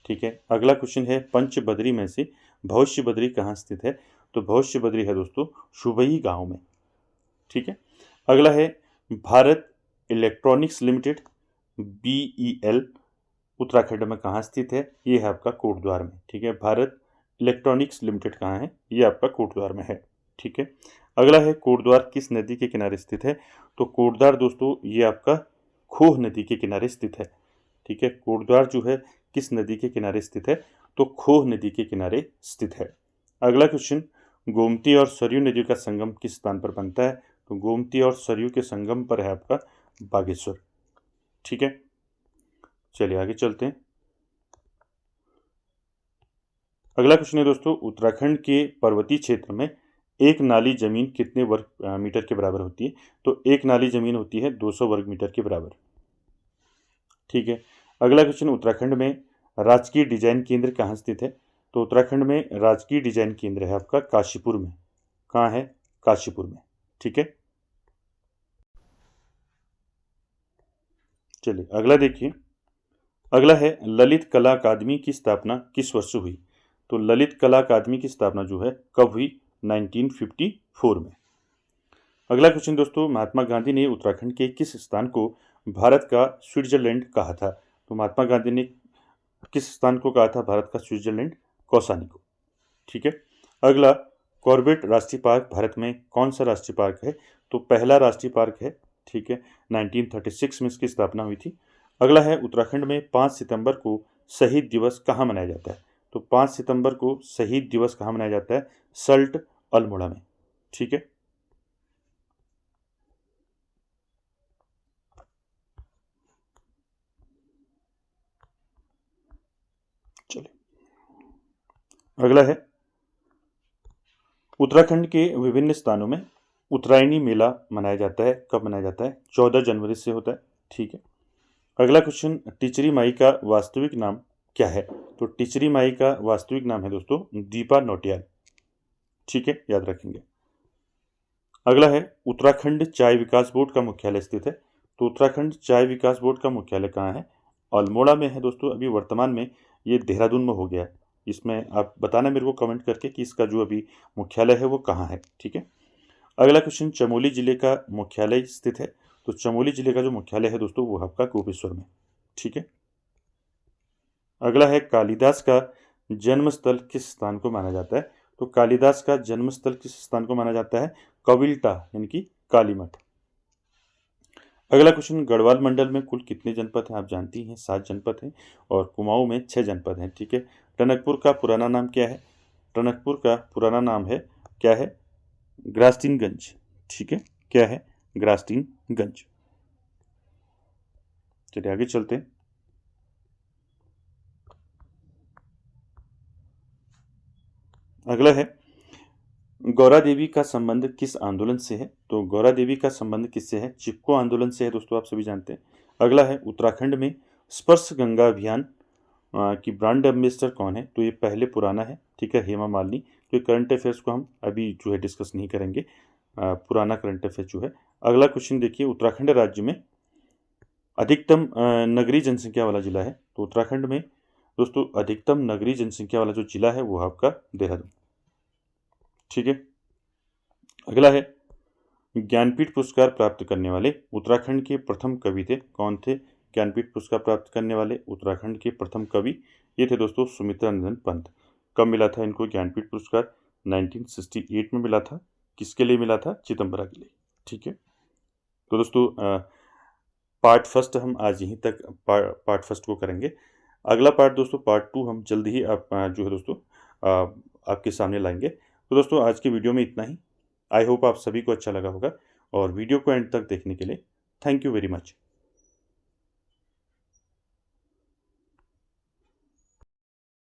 ठीक है। अगला क्वेश्चन है, पंच बद्री में से भविष्य बद्री कहाँ स्थित है? तो भविष्य बद्री है दोस्तों शुबई गांव में। ठीक है। अगला है, Bharat electronics limited BEL Uttarakhand में कहाँ स्थित है? ये है आपका कोटद्वार में। ठीक है। भारत इलेक्ट्रॉनिक्स लिमिटेड कहाँ है? ये आपका कोटद्वार में है। ठीक है। अगला है, कोटद्वार किस नदी के किनारे स्थित है? तो कोटद्वार दोस्तों ये आपका खोह नदी के किनारे स्थित है। ठीक है। कोटद्वार जो है किस नदी के किनारे स्थित है? तो खोह नदी के किनारे स्थित है। अगला क्वेश्चन, गोमती और सरयू नदी का संगम किस स्थान पर बनता है? तो गोमती और सरयू के संगम पर है आपका बागेश्वर। ठीक है। चलिए आगे चलते हैं। अगला क्वेश्चन है दोस्तों, उत्तराखंड के पर्वतीय क्षेत्र में एक नाली जमीन कितने वर्ग मीटर के बराबर होती है? तो एक नाली जमीन होती है 200 वर्ग मीटर के बराबर। ठीक है। अगला क्वेश्चन, उत्तराखंड में राजकीय डिजाइन केंद्र कहाँ स्थित है? तो उत्तराखंड में राजकीय डिजाइन केंद्र है आपका काशीपुर में। कहाँ है? काशीपुर में। ठीक है। चलिए अगला देखिए। अगला है, ललित कला अकादमी की स्थापना किस वर्ष हुई? तो ललित कला अकादमी की स्थापना जो है कब हुई? 1954 में। अगला क्वेश्चन दोस्तों, महात्मा गांधी ने उत्तराखंड के किस स्थान को भारत का स्विट्जरलैंड कहा था? तो महात्मा गांधी ने किस स्थान को कहा था भारत का स्विट्जरलैंड? कौसानी को। ठीक है। अगला, कॉर्बेट राष्ट्रीय पार्क भारत में कौन सा राष्ट्रीय पार्क है? तो पहला राष्ट्रीय पार्क है। ठीक है। 1936 में इसकी स्थापना हुई थी। अगला है, उत्तराखंड में 5 सितंबर को शहीद दिवस कहाँ मनाया जाता है? तो 5 सितंबर को शहीद दिवस कहाँ मनाया जाता है? सल्ट अल्मोड़ा में। ठीक है। चलिए अगला है, उत्तराखंड के विभिन्न स्थानों में उत्तरायणी मेला मनाया जाता है। कब मनाया जाता है? 14 जनवरी से होता है। ठीक है। अगला क्वेश्चन, टिचरी माई का वास्तविक नाम क्या है? तो टिचरी माई का वास्तविक नाम है दोस्तों दीपा नौटियाल। ठीक है, याद रखेंगे। अगला है, उत्तराखंड चाय विकास बोर्ड का मुख्यालय स्थित है। तो उत्तराखंड चाय विकास बोर्ड का मुख्यालय कहाँ है? अल्मोड़ा में है दोस्तों। अभी वर्तमान में ये देहरादून में हो गया है। इसमें आप बताना मेरे को कमेंट करके कि इसका जो अभी मुख्यालय है वो कहाँ है। ठीक है। अगला क्वेश्चन, चमोली जिले का मुख्यालय स्थित है। तो चमोली जिले का जो मुख्यालय है दोस्तों वो आपका गोपेश्वर में। ठीक है। अगला है, कालिदास का जन्मस्थल किस स्थान को माना जाता है? तो कालिदास का जन्मस्थल किस स्थान को माना जाता है? कविल्टा यानी कि कालीमठ। अगला क्वेश्चन, गढ़वाल मंडल में कुल कितने जनपद हैं? आप जानती हैं 7 जनपद हैं और कुमाऊं में 6 जनपद हैं। ठीक है। टनकपुर का पुराना नाम क्या है? टनकपुर का पुराना नाम है क्या है? ग्रास्टिनगंज। ठीक है। क्या है? ग्रास्टिनगंज। चलिए आगे चलते हैं। अगला है, गौरा देवी का संबंध किस आंदोलन से है? तो गौरा देवी का संबंध किससे है? चिपको आंदोलन से है दोस्तों, आप सभी जानते हैं। अगला है, उत्तराखंड में स्पर्श गंगा अभियान की ब्रांड एम्बेसडर कौन है? तो ये पहले पुराना है। ठीक है, हेमा मालिनी। तो करंट अफेयर्स को हम अभी जो है डिस्कस नहीं करेंगे, पुराना करंट अफेयर जो है। अगला क्वेश्चन देखिए, उत्तराखंड राज्य में अधिकतम नगरीय जनसंख्या वाला जिला है। तो उत्तराखंड में दोस्तों अधिकतम नगरीय जनसंख्या वाला जो जिला है वो आपका देहरादून। ठीक है। अगला है, ज्ञानपीठ पुरस्कार प्राप्त करने वाले उत्तराखंड के प्रथम कवि थे। कौन थे ज्ञानपीठ पुरस्कार प्राप्त करने वाले उत्तराखंड के प्रथम कवि? ये थे दोस्तों सुमित्रा नंदन पंत। कब मिला था इनको ज्ञानपीठ पुरस्कार? 1968 में मिला था। किसके लिए मिला था? चिदम्बरा के लिए। ठीक है। तो दोस्तों पार्ट फर्स्ट हम आज यहीं तक पार्ट फर्स्ट को करेंगे। अगला पार्ट दोस्तों पार्ट 2 हम जल्द ही आप जो है दोस्तों आपके सामने लाएंगे। तो दोस्तों आज की वीडियो में इतना ही। आई होप आप सभी को अच्छा लगा होगा और वीडियो को एंड तक देखने के लिए थैंक यू वेरी मच।